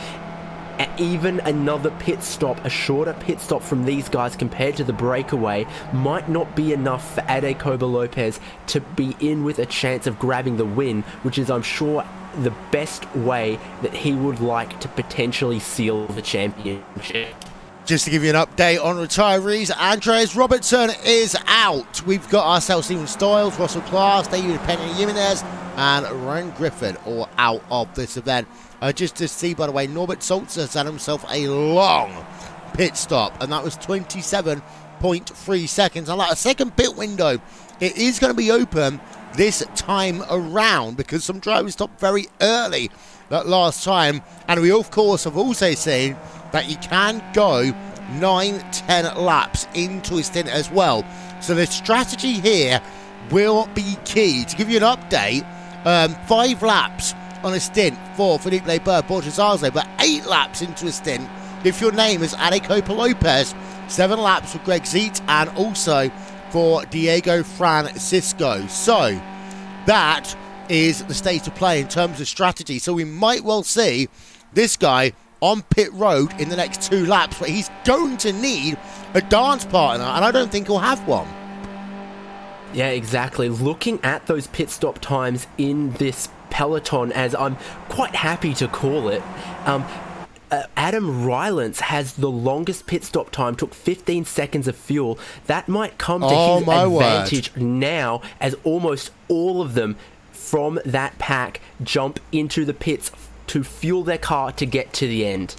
Even another pit stop, a shorter pit stop from these guys compared to the breakaway, might not be enough for Adekoba Lopez to be in with a chance of grabbing the win, which is, I'm sure, the best way that he would like to potentially seal the championship. Just to give you an update on retirees, Andreas Robertson is out. We've got ourselves Stephen Stoyles, Russell Class, David Penny Jimenez, and Ryan Griffin all out of this event. Just to see, by the way, Norbert Sulzer has had himself a long pit stop, and that was 27.3 seconds. And like a second pit window, it is going to be open this time around because some drivers stopped very early that last time. And we, of course, have also seen that you can go 9-10 laps into a stint as well. So the strategy here will be key. To give you an update, 5 laps on a stint for Philippe Lebert, Borges, but 8 laps into a stint if your name is Adekoba Lopez, 7 laps for Greg Zietz, and also for Diego Francisco. So that is the state of play in terms of strategy. So we might well see this guy on pit road in the next 2 laps, but he's going to need a dance partner, and I don't think he'll have one. Yeah, exactly. Looking at those pit stop times in this peloton, as I'm quite happy to call it, Adam Rylance has the longest pit stop time, took 15 seconds of fuel. That might come to his advantage now, as almost all of them from that pack jump into the pits to fuel their car to get to the end.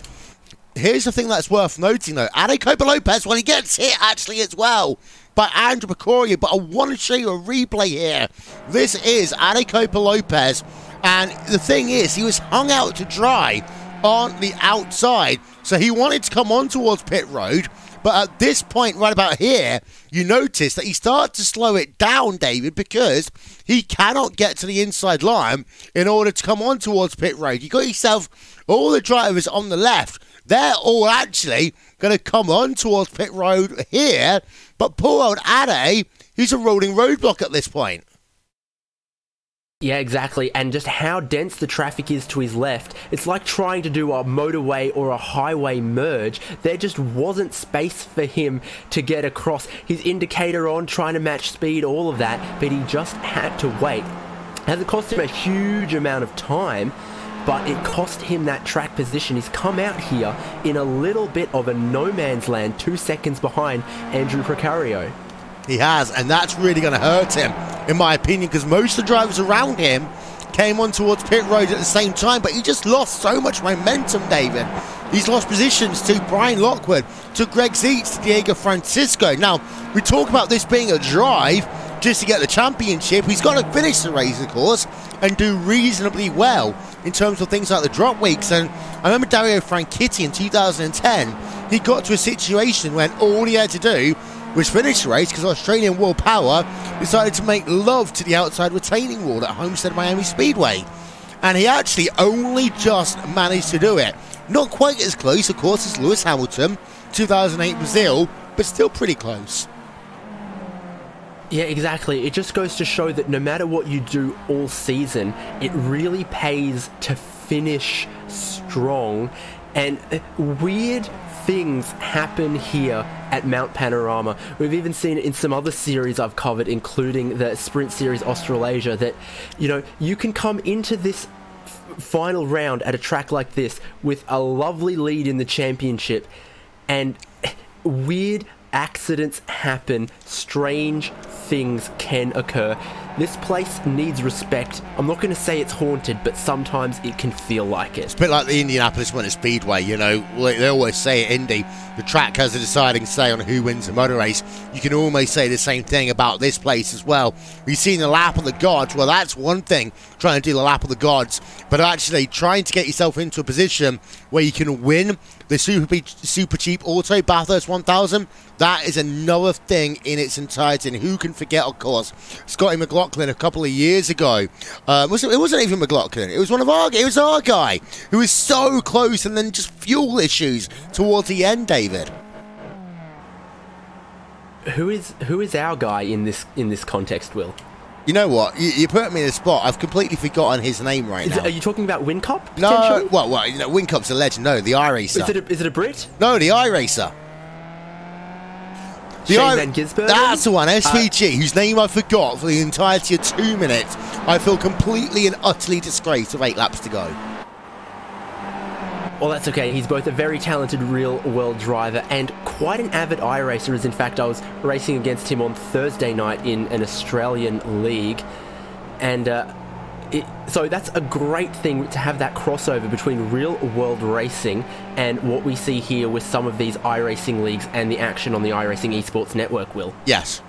Here's the thing that's worth noting, though. Adekoba Lopez, when he gets hit, actually, as well, by Andrew Pecoria, but I want to show you a replay here. This is Adekoba Lopez, and the thing is, he was hung out to dry on the outside, so he wanted to come on towards pit road, but at this point right about here, you notice that he started to slow it down, David, because he cannot get to the inside line in order to come on towards pit road. You got yourself all the drivers on the left. They're all actually going to come on towards pit road here, but poor old Ade, he's a rolling roadblock at this point. Yeah, exactly, and just how dense the traffic is to his left. It's like trying to do a motorway or a highway merge. There just wasn't space for him to get across. His indicator on, trying to match speed, all of that, but he just had to wait. Hasn't cost him a huge amount of time, but it cost him that track position. He's come out here in a little bit of a no man's land, 2 seconds behind Andrew Precario. He has, and that's really going to hurt him, in my opinion, because most of the drivers around him came on towards pit road at the same time, but he just lost so much momentum, David. He's lost positions to Brian Lockwood, to Greg Zietz, to Diego Francisco. Now, we talk about this being a drive just to get the championship. He's got to finish the race, of course, and do reasonably well in terms of things like the drop weeks. And I remember Dario Franchitti in 2010, he got to a situation when all he had to do was finish the race because Australian World Power decided to make love to the outside retaining wall at Homestead Miami Speedway. And he actually only just managed to do it. Not quite as close, of course, as Lewis Hamilton, 2008 Brazil, but still pretty close. Yeah, exactly. It just goes to show that no matter what you do all season, it really pays to finish strong. And weird things happen here at Mount Panorama. We've even seen it in some other series I've covered, including the Sprint Series Australasia, that, you know, you can come into this final round at a track like this with a lovely lead in the championship, and weird accidents happen, strange things can occur. This place needs respect. I'm not going to say it's haunted, but sometimes it can feel like it. It's a bit like the Indianapolis Motor Speedway, you know. They always say at Indy, the track has a deciding say on who wins a motor race. You can almost say the same thing about this place as well. We've seen the lap of the gods. Well, that's one thing, trying to do the lap of the gods, but actually trying to get yourself into a position where you can win the super cheap auto Bathurst 1000. That is another thing in its entirety, and who can forget, of course, Scotty McLaughlin a couple of years ago. It wasn't even McLaughlin. It was our guy who was so close, and then just fuel issues towards the end. David, who is our guy in this context, Will? You know what? You put me in a spot. I've completely forgotten his name right now. Are you talking about Whincup? No. Well, you know, Whincup's a legend. No, the iRacer. Is it a Brit? No, the iRacer. Shane Van Gisbergen? That's the one, SVG, whose name I forgot for the entirety of 2 minutes. I feel completely and utterly disgraced with 8 laps to go. Well, that's okay. He's both a very talented real-world driver and quite an avid iRacer, as in fact I was racing against him on Thursday night in an Australian league. And so that's a great thing to have that crossover between real-world racing and what we see here with some of these iRacing leagues and the action on the iRacing Esports Network, Will. Yes.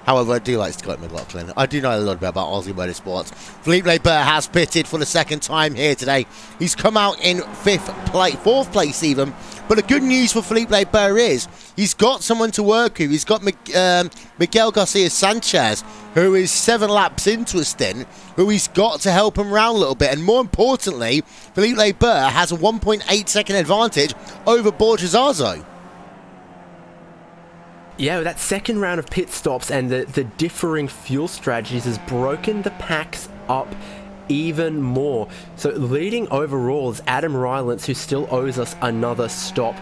However, I do like Scott McLaughlin. I do know a lot about Aussie Motorsports. Felipe Burr has pitted for the second time here today. He's come out in 4th place even. But the good news for Felipe Burr is he's got someone to work with. He's got Miguel Garcia Sanchez, who is 7 laps into a stint, who he's got to help him around a little bit. And more importantly, Felipe Burr has a 1.8 second advantage over Borges Arzo. Yeah, that second round of pit stops and the differing fuel strategies has broken the packs up even more. So leading overall is Adam Rylance, who still owes us another stop.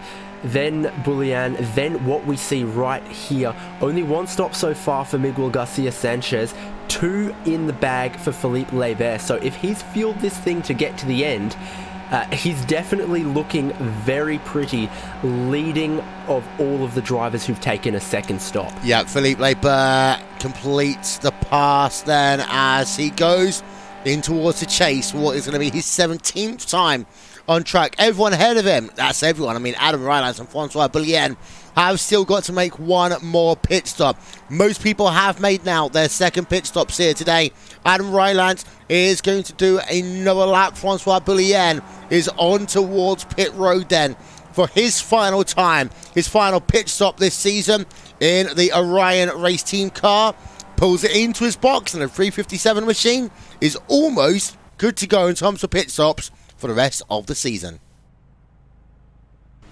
Then Bullian, then what we see right here. Only 1 stop so far for Miguel Garcia Sanchez, 2 in the bag for Philippe Lebert. So if he's fueled this thing to get to the end, he's definitely looking very pretty, leading of all of the drivers who've taken a second stop. Yeah, Philippe Lebert completes the pass then as he goes in towards the chase for what is going to be his 17th time on track. Everyone ahead of him, that's everyone. I mean, Adam Rylance and Francois Bullion have still got to make 1 more pit stop. Most people have made now their second pit stops here today. Adam Rylance is going to do another lap. Francois Bullion is on towards pit road then for his final time, his final pit stop this season in the Orion race team car. Pulls it into his box, and the 357 machine is almost good to go in terms of pit stops for the rest of the season.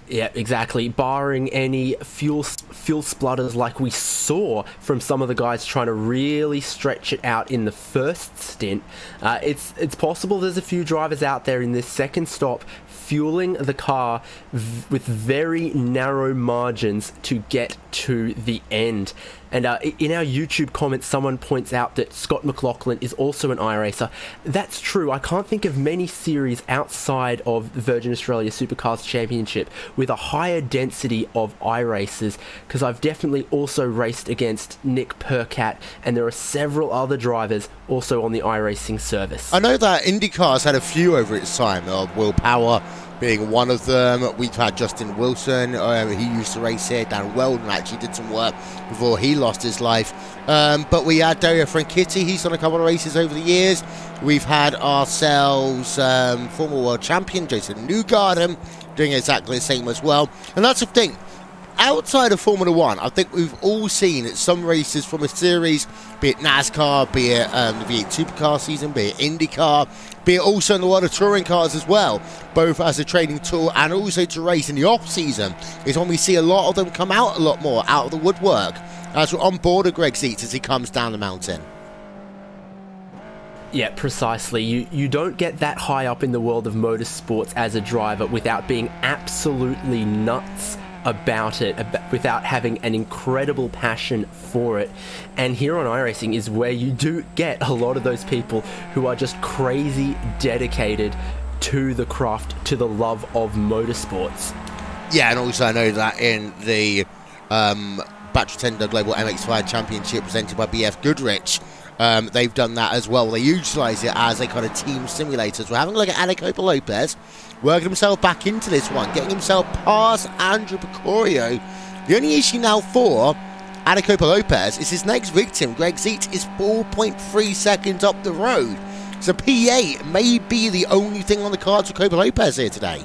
Yeah, exactly. Barring any fuel splutters like we saw from some of the guys trying to really stretch it out in the first stint, it's possible there's a few drivers out there in this second stop fueling the car with very narrow margins to get to the end. And in our YouTube comments, someone points out that Scott McLaughlin is also an iRacer. That's true. I can't think of many series outside of the Virgin Australia Supercars Championship with a higher density of iRacers, because I've definitely also raced against Nick Percat, and there are several other drivers also on the iRacing service. I know that IndyCar's had a few over its time, Will Power being one of them. We've had Justin Wilson, he used to race here. Dan Weldon actually did some work before he lost his life. But we had Dario Franchitti, he's done a couple of races over the years. We've had ourselves former world champion Jason Newgarden doing exactly the same as well. And that's the thing. Outside of Formula One, I think we've all seen some races from a series, be it NASCAR, be it the V8 Supercar season, be it IndyCar, be it also in the world of touring cars as well, both as a training tool and also to race in the off-season, is when we see a lot of them come out a lot more out of the woodwork, as we're on board of Greg Zeitz as he comes down the mountain. Yeah, precisely. You don't get that high up in the world of motorsports as a driver without being absolutely nuts about it, without having an incredible passion for it. And here on iRacing is where you do get a lot of those people who are just crazy dedicated to the craft, to the love of motorsports. Yeah, and also I know that in the Battery Tender Global MX5 Championship presented by BF Goodrich, they've done that as well. They utilise it as a kind of team simulator. So we're having a look at Alecopa Lopez working himself back into this one, getting himself past Andrew Picorio. The only issue now for Alecopa Lopez is his next victim, Greg Zeitz, is 4.3 seconds up the road. So P8 may be the only thing on the cards for Copa Lopez here today.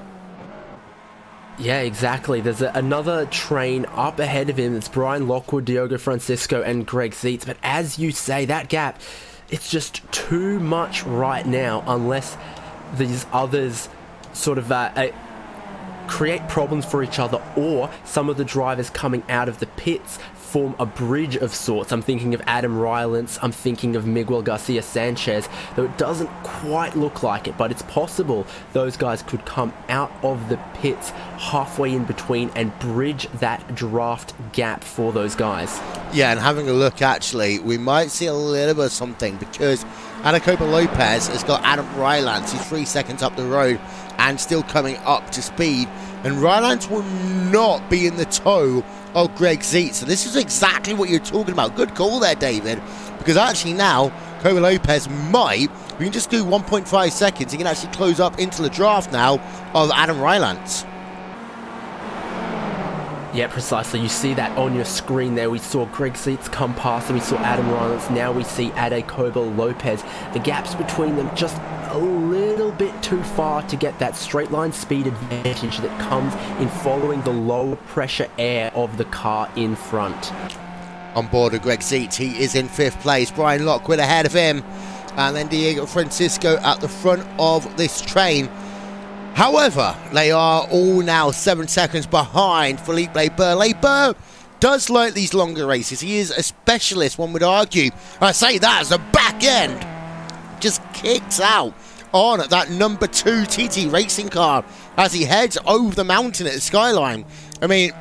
Yeah, exactly. There's another train up ahead of him. It's Brian Lockwood, Diogo Francisco, and Greg Zeitz. But as you say, that gap, it's just too much right now unless these others sort of create problems for each other, or some of the drivers coming out of the pits form a bridge of sorts. I'm thinking of Adam Rylance, I'm thinking of Miguel Garcia Sanchez, though it doesn't quite look like it, but it's possible those guys could come out of the pits halfway in between and bridge that draft gap for those guys. Yeah, and having a look, actually, we might see a little bit of something, because Alecopa Lopez has got Adam Rylance, who's 3 seconds up the road and still coming up to speed, and Rylance will not be in the tow of Greg Zeitz. So this is exactly what you're talking about. Good call there, David, because actually now Copa Lopez might, we can just do 1.5 seconds, he can actually close up into the draft now of Adam Rylance. Yeah, precisely. You see that on your screen there. We saw Greg Zeitz come past and we saw Adam Rylance. Now we see Alecopa Lopez. The gaps between them just a little bit too far to get that straight line speed advantage that comes in following the low pressure air of the car in front. On board with Greg Zeitz, he is in 5th place. Brian Lockwood ahead of him, and then Diogo Francisco at the front of this train. However, they are all now 7 seconds behind Philippe Leber. Leber does like these longer races. He is a specialist, one would argue. I say that as the back end just kicks out on that number 2 TT racing car as he heads over the mountain at the skyline. I mean,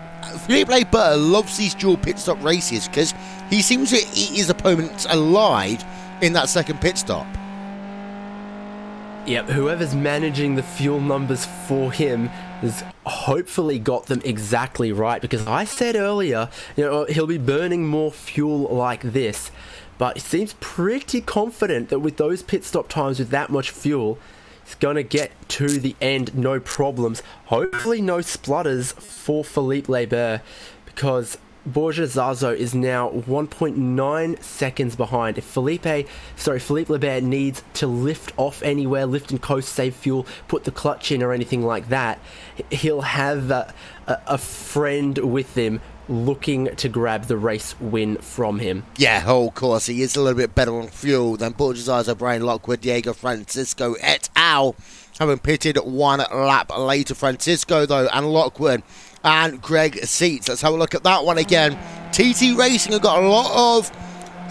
Philippe Leber loves these dual pit stop races because he seems to eat his opponents alive in that second pit stop. Yep, whoever's managing the fuel numbers for him has hopefully got them exactly right, because I said earlier, you know, he'll be burning more fuel like this, but he seems pretty confident that with those pit stop times with that much fuel, he's going to get to the end no problems. Hopefully no splutters for Philippe Leber, because Borja Zazo is now 1.9 seconds behind. If Philippe Leber needs to lift off anywhere, lift and coast, save fuel, put the clutch in or anything like that, he'll have a friend with him looking to grab the race win from him. Yeah, of course, he is a little bit better on fuel than Borja Zazo, Brian Lockwood, Diogo Francisco et al. Having pitted 1 lap later. Francisco, though, and Lockwood and Greg Zeitz. Let's have a look at that one again. TT Racing have got a lot of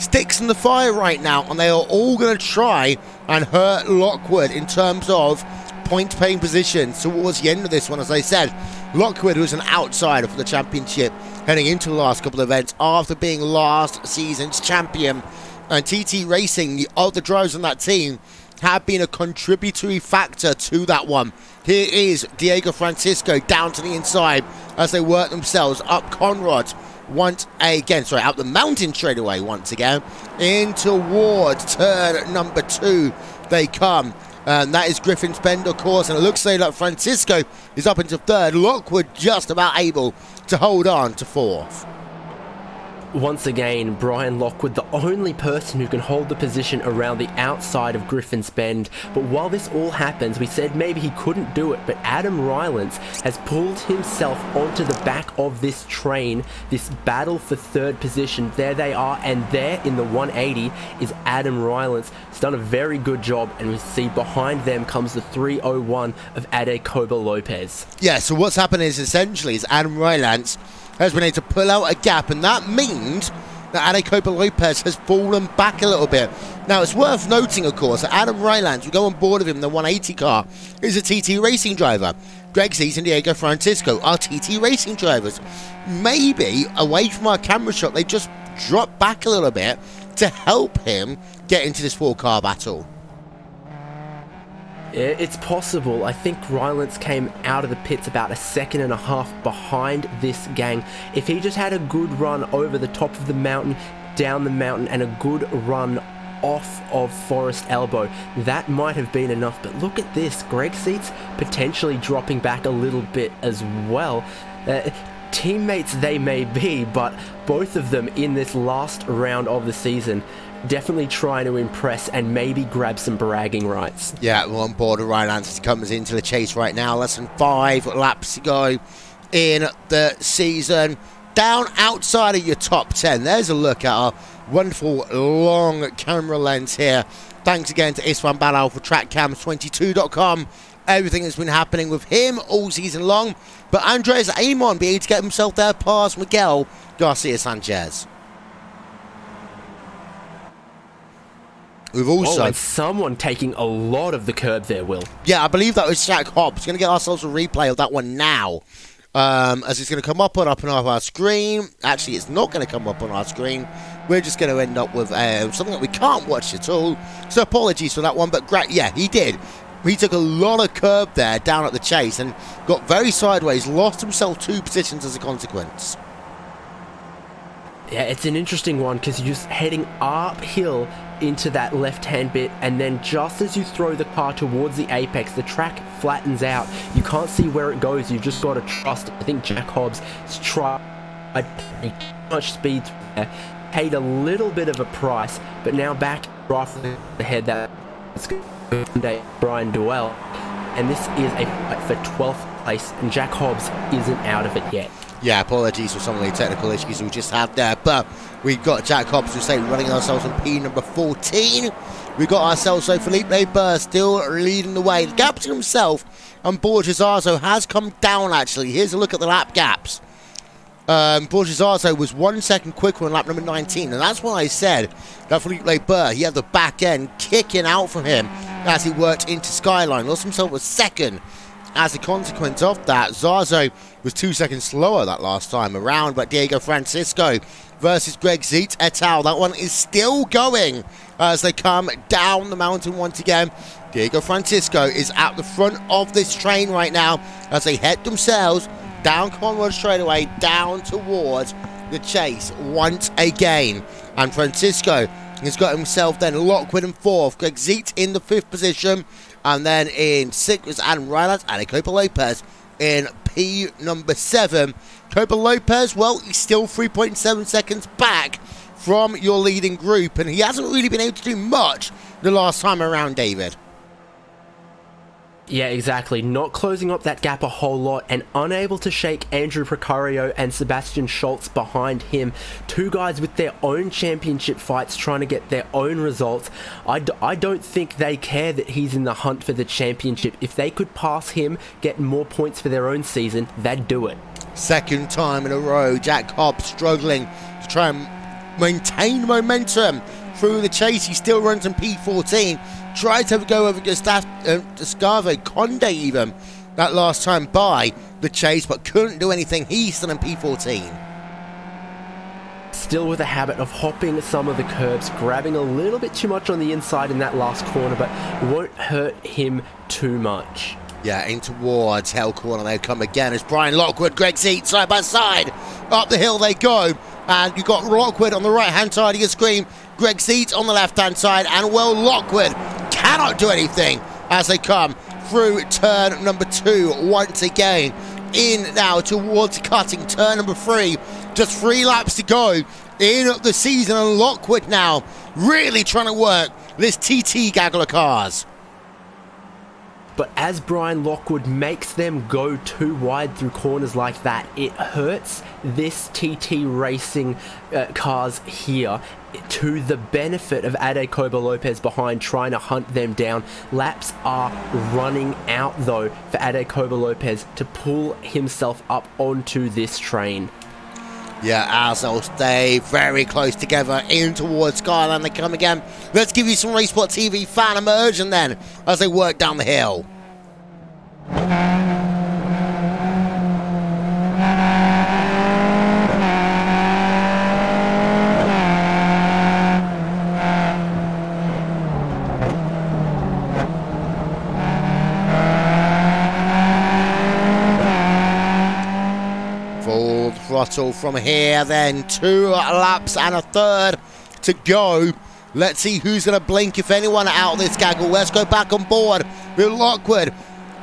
sticks in the fire right now, and they are all going to try and hurt Lockwood in terms of point-paying position towards the end of this one. As I said, Lockwood was an outsider for the championship heading into the last couple of events after being last season's champion. And TT Racing, the other drivers on that team, have been a contributory factor to that one. Here is Diogo Francisco down to the inside as they work themselves up Conrad once again, out the mountain straightaway once again, in towards turn number 2 they come. And that is Griffin's Bend, of course, and it looks like Francisco is up into 3rd. Lockwood just about able to hold on to 4th. Once again, Brian Lockwood, the only person who can hold the position around the outside of Griffin's Bend. But while this all happens, we said maybe he couldn't do it, but Adam Rylance has pulled himself onto the back of this train, this battle for 3rd position. There they are, and there in the 180 is Adam Rylance. He's done a very good job, and we see behind them comes the 301 of Alecopa Lopez. Yeah, so what's happened is essentially Adam Rylance has been able to pull out a gap, and that means that Alecopa Lopez has fallen back a little bit. Now, it's worth noting, of course, that Adam Rylance, who go on board of him in the 180 car, is a TT Racing driver. Greg Zeitz and Diogo Francisco are TT Racing drivers. Maybe, away from our camera shot, they just drop back a little bit to help him get into this 4-car battle. It's possible. I think Rylance came out of the pits about 1.5 seconds behind this gang. If he just had a good run over the top of the mountain, down the mountain, and a good run off of Forest Elbow. That might have been enough, but look at this. Greg Seats potentially dropping back a little bit as well. Teammates they may be, but both of them in this last round of the season definitely trying to impress and maybe grab some bragging rights. Yeah, we're on board. Ryan Anderson comes into the chase right now. Less than 5 laps to go in the season. Down outside of your top 10. There's a look at our wonderful long camera lens here. Thanks again to Iswan Balal for trackcams22.com. Everything that's been happening with him all season long. But Andres Amon be able to get himself there past Miguel Garcia Sanchez. We've also... and someone taking a lot of the curb there, Will. Yeah, I believe that was Jack Hobbs. Going to get ourselves a replay of that one now. As it's going to come up and our screen. Actually, it's not going to come up on our screen. We're just going to end up with something that we can't watch at all. So apologies for that one. But great, yeah, he did. He took a lot of curb there down at the chase and got very sideways. Lost himself 2 positions as a consequence. Yeah, it's an interesting one because you're just heading uphill into that left-hand bit, and then just as you throw the car towards the apex, the track flattens out. You can't see where it goes. You've just got to trust. I think Jack Hobbs has tried too much speed there, paid a little bit of a price, but now back right ahead. That's Brian Duell, and this is a fight for 12th place, and Jack Hobbs isn't out of it yet. Yeah, apologies for some of the technical issues we just had there, but we've got Jack Hobbs, who's running ourselves on P number 14. We've got ourselves, so Felipe Burr still leading the way. The gap to himself and Borges Arzo has come down, actually. Here's a look at the lap gaps. Borges Arzo was 1 second quicker on lap number 19, and that's why I said that Felipe Burr, he had the back end kicking out from him as he worked into Skyline. Lost himself a second as a consequence of that. Zarzo was 2 seconds slower that last time around, but Diego Francisco versus Greg Zietz et al. That one is still going as they come down the mountain once again. Diego Francisco is at the front of this train right now as they head themselves down Conrad straightaway, down towards the chase once again. And Francisco has got himself then Lockwood in 4th, Greg Zietz in the 5th position, and then in 6th was Adam Rylands and Copa Lopez in P number 7. Copa Lopez, well, he's still 3.7 seconds back from your leading group, and he hasn't really been able to do much the last time around, David. Yeah, exactly. Not closing up that gap a whole lot and unable to shake Andrew Precario and Sebastian Schultz behind him. 2 guys with their own championship fights trying to get their own results. I don't think they care that he's in the hunt for the championship. If they could pass him, get more points for their own season, they'd do it. Second time in a row, Jack Hobbs struggling to try and maintain momentum through the chase. He still runs in P14. Tried to have a go over Gustavo Conde even that last time by the chase, but couldn't do anything. He's still in P14. Still with a habit of hopping some of the curbs, grabbing a little bit too much on the inside in that last corner, but won't hurt him too much. Yeah, in towards Hell Corner they come again as Brian Lockwood, Greg Zietz side by side. Up the hill they go, and you've got Lockwood on the right-hand side of your screen, Greg Zietz on the left-hand side, and well, Lockwood cannot do anything as they come through turn number 2 once again. In now towards cutting turn number 3. Just 3 laps to go in the season, and Lockwood now really trying to work this TT gaggle of cars. But as Brian Lockwood makes them go too wide through corners like that, it hurts this TT Racing cars here to the benefit of Ade Coba Lopez behind, trying to hunt them down. Laps are running out though for Ade Coba Lopez to pull himself up onto this train. Yeah, as they'll stay very close together in towards Skyline they come again. Let's give you some Racesport TV fan immersion then as they work down the hill. Full throttle from here then, 2 laps and a third to go Let's see who's going to blink, if anyone, out of this gaggle. Let's go back on board with Lockwood.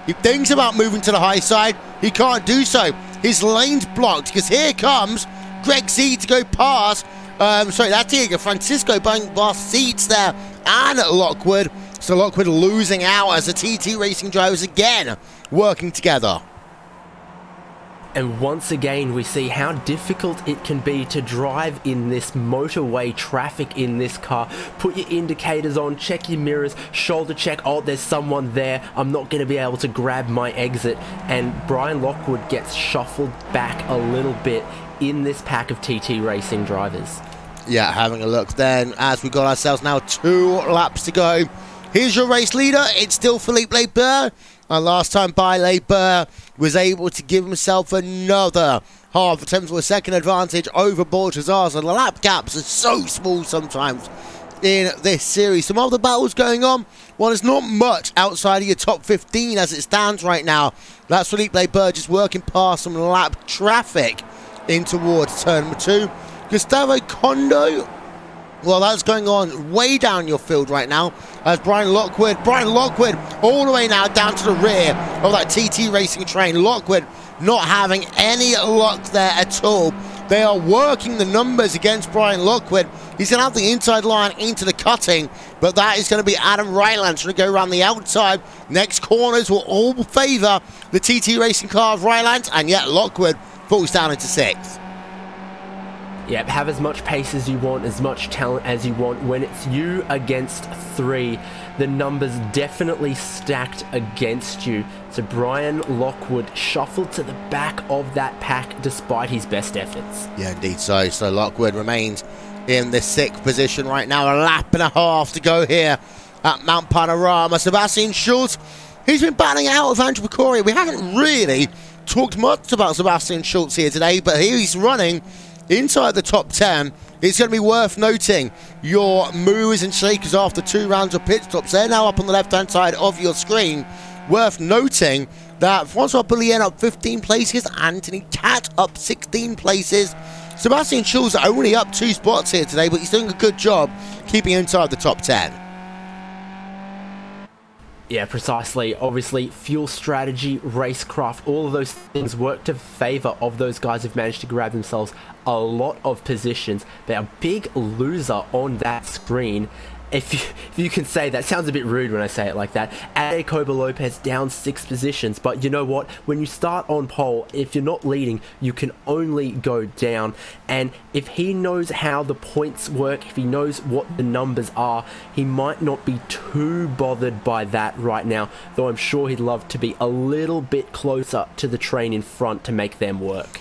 He thinks about moving to the high side. He can't do so. His lane's blocked because here comes Greg Seed to go past. Sorry, that's Diego Francisco buying past Seeds there and Lockwood. So Lockwood losing out as the TT Racing drivers again working together. And once again, we see how difficult it can be to drive in this motorway traffic in this car. Put your indicators on, check your mirrors, shoulder check. Oh, there's someone there. I'm not going to be able to grab my exit. And Brian Lockwood gets shuffled back a little bit in this pack of TT Racing drivers. Yeah, having a look then as we got ourselves now 2 laps to go. Here's your race leader. It's still Philippe Leber. And last time by, Leber was able to give himself another half attempt for a second advantage over Borges-Arza. And the lap gaps are so small sometimes in this series. Some other battles going on. Well, there's not much outside of your top 15 as it stands right now. That's Philippe Leber just working past some lap traffic in towards turn number 2. Gustavo Condo, well, that's going on way down your field right now as Brian Lockwood all the way now down to the rear of that TT Racing train. Lockwood not having any luck there at all. They are working the numbers against Brian Lockwood. He's going to have the inside line into the cutting, but that is going to be Adam Ryland trying to go around the outside. Next corners will all favour the TT Racing car of Ryland, and yet Lockwood falls down into 6th. Yep, have as much pace as you want, as much talent as you want. When it's you against 3, the numbers definitely stacked against you. So Brian Lockwood shuffled to the back of that pack despite his best efforts. Yeah, indeed so. So Lockwood remains in the 6th position right now. A lap and a half to go here at Mount Panorama. Sebastian Schultz, he's been batting out of Andrew Picoria. We haven't really talked much about Sebastian Schultz here today, but here he's running inside the top 10. It's going to be worth noting your movers and shakers after 2 rounds of pit stops. They're now up on the left-hand side of your screen. Worth noting that Francois Poulien up 15 places, Anthony Cat up 16 places. Sebastian Schulz only up 2 spots here today, but he's doing a good job keeping inside the top 10. Yeah, precisely. Obviously, fuel strategy, racecraft, all of those things work to favour of those guys who've managed to grab themselves a lot of positions. They're a big loser on that screen. If you can say that, sounds a bit rude when I say it like that. Ade Coba Lopez down 6 positions, but you know what? When you start on pole, if you're not leading, you can only go down. And if he knows how the points work, if he knows what the numbers are, he might not be too bothered by that right now, though I'm sure he'd love to be a little bit closer to the train in front to make them work.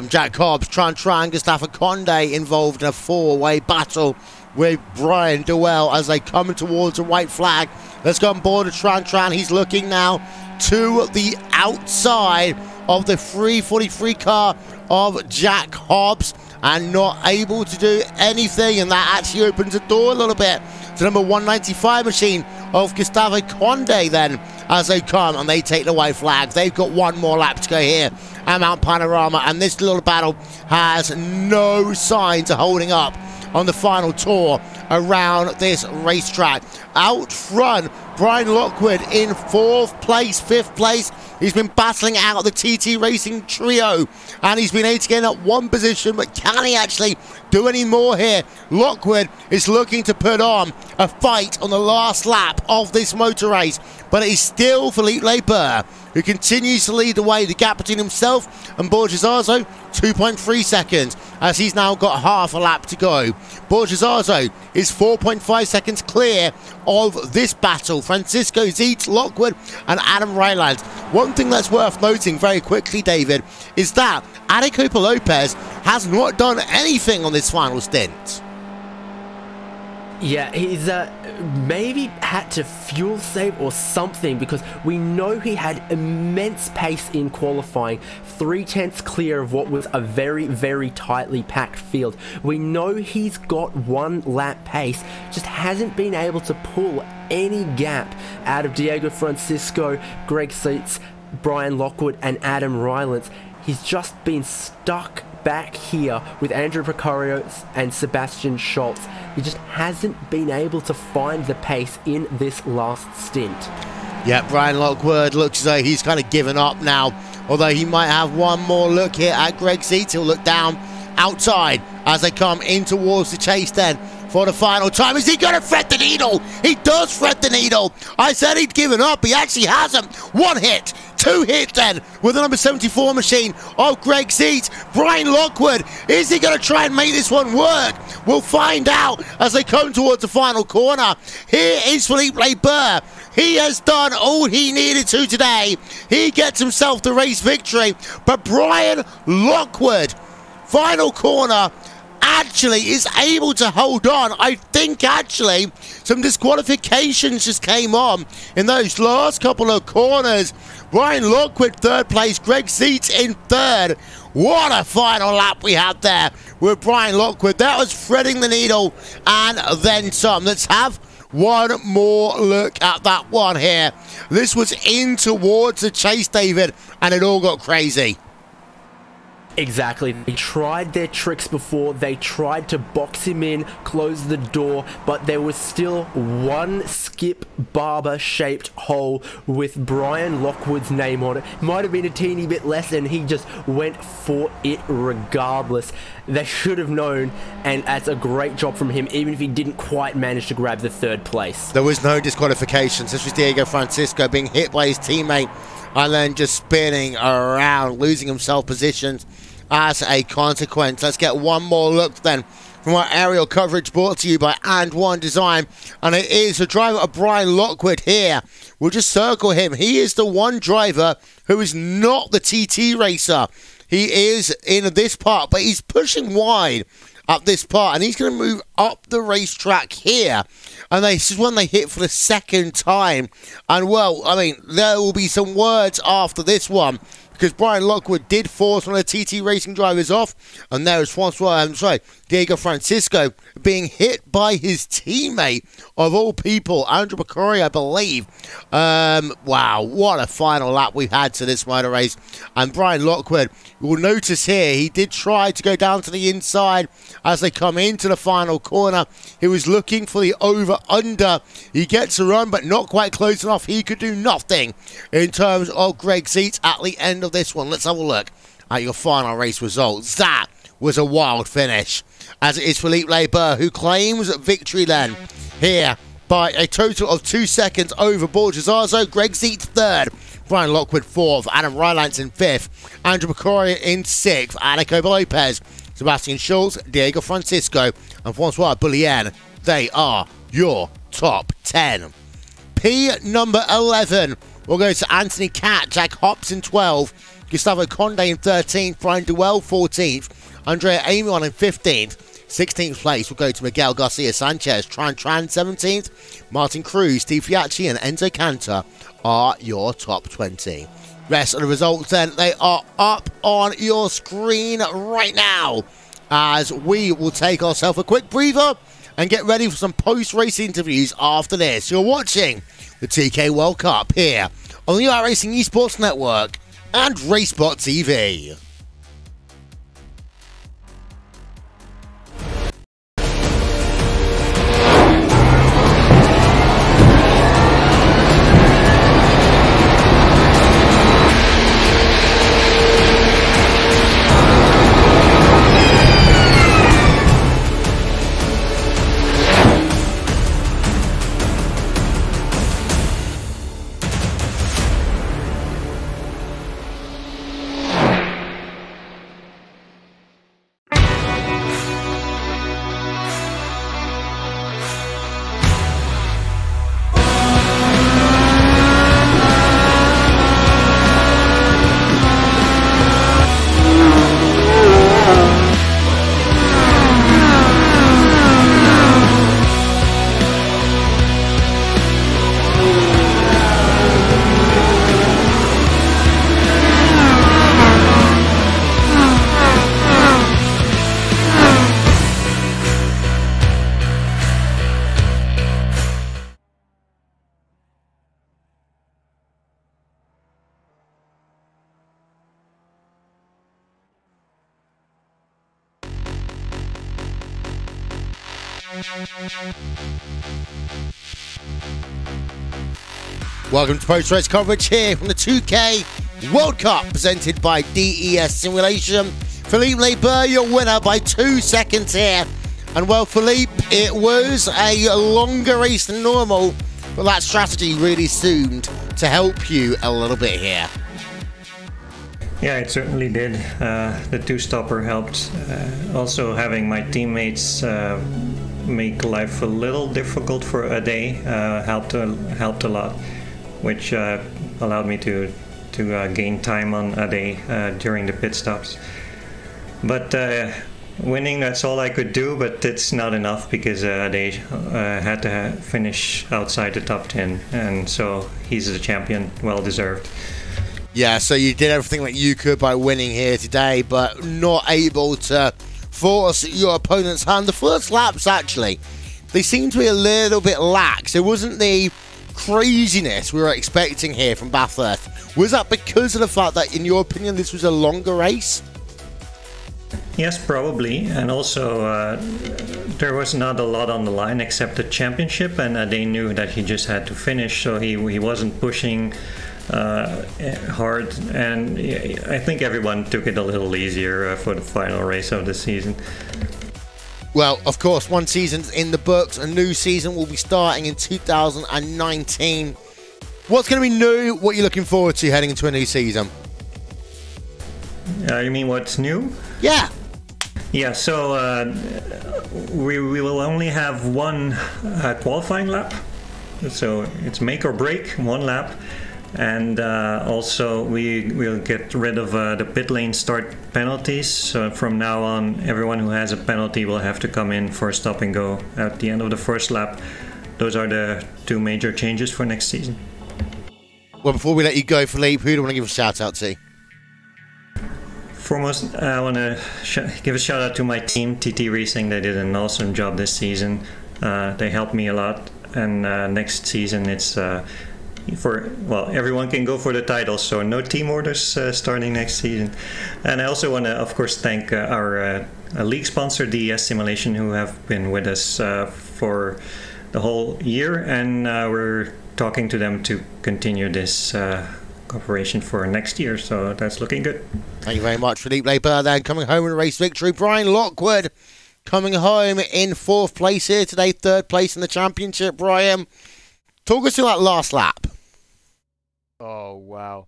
Jack Hobbs, Tran, Gustavo Conde involved in a 4-way battle with Brian Dewell as they come towards a white flag. Let's go on board of Tran. He's looking now to the outside of the 343 car of Jack Hobbs and not able to do anything, and that actually opens the door a little bit to number 195 machine of Gustavo Conde then as they come and they take the white flag. They've got 1 more lap to go here at Mount Panorama, and this little battle has no signs of holding up on the final tour around this racetrack. Out front, Brian Lockwood in 4th place, 5th place. He's been battling out the TT Racing trio, and he's been able to get up 1 position, but can he actually do any more here? Lockwood is looking to put on a fight on the last lap of this motor race, but it is still Philippe Leber who continues to lead the way. The gap between himself and Borges-Arza, 2.3 seconds, as he's now got half a lap to go. Borges-Arza is 4.5 seconds clear of this battle. Francisco Zeitz, Lockwood, and Adam Ryland. One thing that's worth noting very quickly, David, is that Ade Copa Lopez has not done anything on this final stint. Yeah, he's maybe had to fuel save or something, because we know he had immense pace in qualifying, 3/10 clear of what was a very, very tightly packed field. We know he's got 1 lap pace, just hasn't been able to pull any gap out of Diego Francisco, Greg Seitz, Brian Lockwood, and Adam Rylance. He's just been stuck back here with Andrew Precario and Sebastian Schultz. He just hasn't been able to find the pace in this last stint. Yeah, Brian Lockwood looks as though he's kind of given up now, although he might have one more look here at Greg Seitz. He'll look down outside as they come in towards the chase then for the final time. Is he going to thread the needle? He does thread the needle. I said he'd given up. He actually hasn't. One hit. Two hits then with the number 74 machine of Greg Seitz. Brian Lockwood, is he going to try and make this one work? We'll find out as they come towards the final corner. Here is Felipe Burr. He has done all he needed to today. He gets himself the race victory. But Brian Lockwood, final corner, actually is able to hold on. I think actually some disqualifications just came on in those last couple of corners. Brian Lockwood third place, Greg Seitz in third. What a final lap we had there with Brian Lockwood. That was threading the needle and then some. Let's have one more look at that one here. This was in towards the chase, David, and it all got crazy. Exactly. They tried their tricks before. They tried to box him in, close the door, but there was still one Skip Barber shaped hole with Brian Lockwood's name on it. Might have been a teeny bit less, and he just went for it regardless. They should have known, and that's a great job from him, even if he didn't quite manage to grab the third place. There was no disqualifications. This was Diego Francisco being hit by his teammate and then just spinning around, losing himself positions as a consequence. Let's get one more look then from our aerial coverage brought to you by And One Design, and it is the driver of Brian Lockwood here. We'll just circle him. He is the one driver who is not the TT racer. He is in this part, but he's pushing wide up this part, and he's going to move up the racetrack here. And this is when they hit for the second time. And, well, I mean, there will be some words after this one, because Brian Lockwood did force one of the TT racing drivers off. And there is Diego Francisco being hit by his teammate, of all people, Andrew Precario, I believe. Wow, what a final lap we've had to this motor race. And Brian Lockwood, you'll notice here, he did try to go down to the inside as they come into the final corner. He was looking for the over-under. He gets a run, but not quite close enough. He could do nothing in terms of Greg Seitz at the end of this one. Let's have a look at your final race results. That was a wild finish, as it is Felipe Burr who claims victory then here by a total of 2 seconds over Borgesazo. Greg Seitz third, Brian Lockwood fourth, Adam Rylance in fifth, Andrew Precario in sixth, Anico Lopez, Sebastian Schultz, Diego Francisco, and Francois Boulien. They are your top 10. P number 11 will go to Anthony Catt, Jack Hops in 12, Gustavo Conde in 13th, Brian Duell 14th, Andrea Amion in 15th. 16th place will go to Miguel Garcia Sanchez, Tran 17th, Martin Cruz, Steve Fiacci, and Enzo Cantor are your top 20. Rest of the results then, they are up on your screen right now, as we will take ourselves a quick breather and get ready for some post-race interviews after this. You're watching the TK World Cup here on the iRacing Esports Network and Racebot TV. Welcome to post-race coverage here from the 2K World Cup presented by DES Simulation. Philippe Laber, your winner by 2 seconds here. And well, Philippe, it was a longer race than normal, but that strategy really seemed to help you a little bit here. Yeah, it certainly did. The two-stopper helped. Also, having my teammates make life a little difficult for a day helped a lot, which allowed me to gain time on a day during the pit stops. But winning, that's all I could do, but it's not enough because they had to finish outside the top 10, and so he's the champion, well deserved. Yeah, so you did everything that you could by winning here today, but not able to force your opponent's hand. The first laps, actually, they seemed to be a little bit lax. It wasn't the craziness we were expecting here from Bathurst. Was that because of the fact that, in your opinion, this was a longer race? Yes, probably, and also there was not a lot on the line except the championship, and they knew that he just had to finish, so he wasn't pushing hard, and I think everyone took it a little easier for the final race of the season. Well, of course, one season's in the books. A new season will be starting in 2019. What's going to be new? What are you looking forward to heading into a new season? You mean what's new? Yeah. Yeah, so we will only have one qualifying lap. So it's make or break, one lap. And also we will get rid of the pit lane start penalties. So from now on, everyone who has a penalty will have to come in for a stop and go at the end of the first lap. Those are the two major changes for next season. Well, before we let you go, Philippe, who do you want to give a shout out to? Foremost, I want to give a shout out to my team, iRacing. They did an awesome job this season. They helped me a lot, and next season it's everyone can go for the title, so no team orders starting next season. And I also want to, of course, thank our league sponsor, DES Simulation, who have been with us for the whole year, and we're talking to them to continue this cooperation for next year, so that's looking good. Thank you very much, Philippe Laber, then coming home in a race victory. Brian Lockwood coming home in 4th place here today, 3rd place in the championship. Brian, talk us through that last lap. Oh, wow.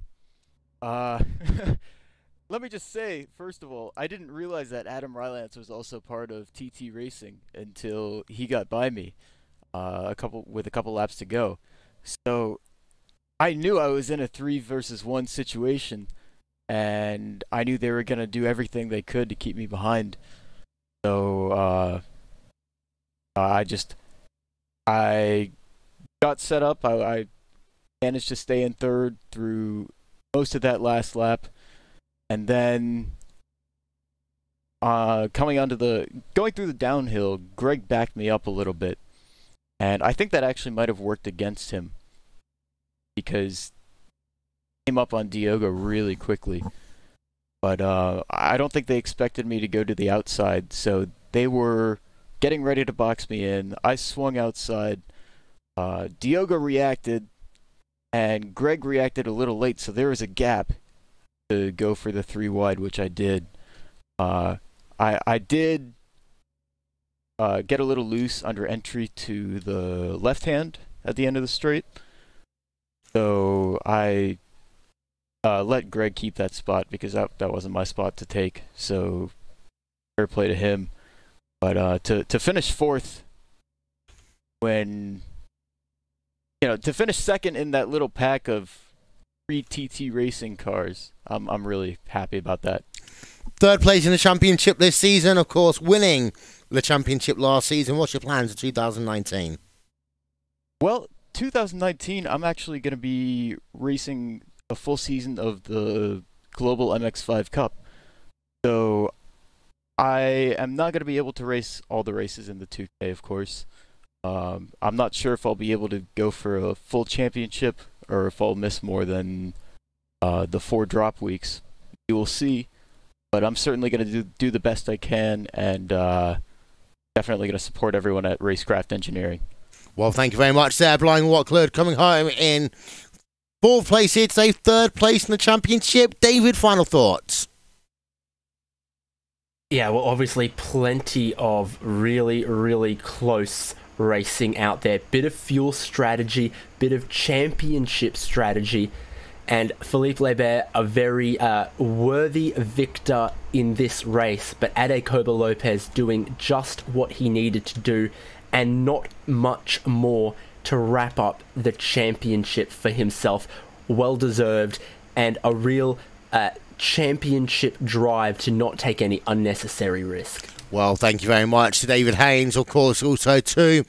Let me just say, first of all, I didn't realize that Adam Rylance was also part of TT Racing until he got by me with a couple laps to go. So I knew I was in a 3 versus 1 situation, and I knew they were going to do everything they could to keep me behind. So I got set up. I managed to stay in 3rd through most of that last lap, and then going through the downhill, Greg backed me up a little bit, and I think that actually might have worked against him because he came up on Diogo really quickly. But I don't think they expected me to go to the outside, so they were getting ready to box me in. I swung outside. Diogo reacted, and Greg reacted a little late, so there was a gap to go for the 3 wide, which I did. I did get a little loose under entry to the left hand at the end of the straight, so I let Greg keep that spot because that wasn't my spot to take, so fair play to him. But to finish 4th when... to finish 2nd in that little pack of 3 TT Racing cars, I'm really happy about that. 3rd place in the championship this season, of course, winning the championship last season. What's your plans for 2019? Well, 2019, I'm actually going to be racing a full season of the Global MX5 Cup. So I am not going to be able to race all the races in the 2K, of course. I'm not sure if I'll be able to go for a full championship or if I'll miss more than the 4 drop weeks. You will see, but I'm certainly going to do the best I can, and definitely going to support everyone at Racecraft Engineering. Well, thank you very much there, Blind Watclid, coming home in 4th place here today, 3rd place in the championship. David, final thoughts? Yeah, well, obviously plenty of really, really close racing out there. Bit of fuel strategy, bit of championship strategy, and Philippe Lebert, a very worthy victor in this race, but Ade Koba-Lopez doing just what he needed to do and not much more to wrap up the championship for himself. Well deserved, and a real championship drive to not take any unnecessary risk. Well, thank you very much to David Haynes, of course, also to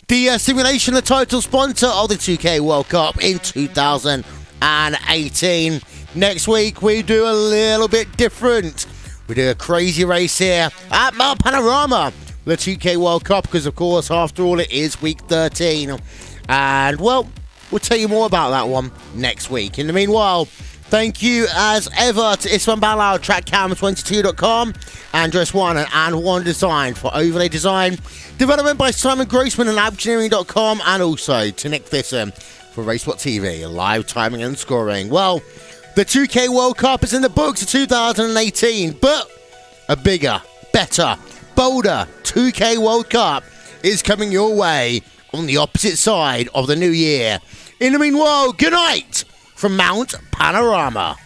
the Simulation, the title sponsor of the 2K World Cup in 2018. Next week, we do a little bit different. We do a crazy race here at Mount Panorama, the 2K World Cup, because, of course, after all, it is week 13. And, well, we'll tell you more about that one next week. In the meanwhile, thank you, as ever, to Isman Balao, TrackCam22.com, Andres One and One Design for overlay design, development by Simon Grossman and Engineering.com, and also to Nick Thisson for RaceWhat TV, live timing and scoring. Well, the 2K World Cup is in the books of 2018, but a bigger, better, bolder 2K World Cup is coming your way on the opposite side of the new year. In the meanwhile, good night from Mount Panorama.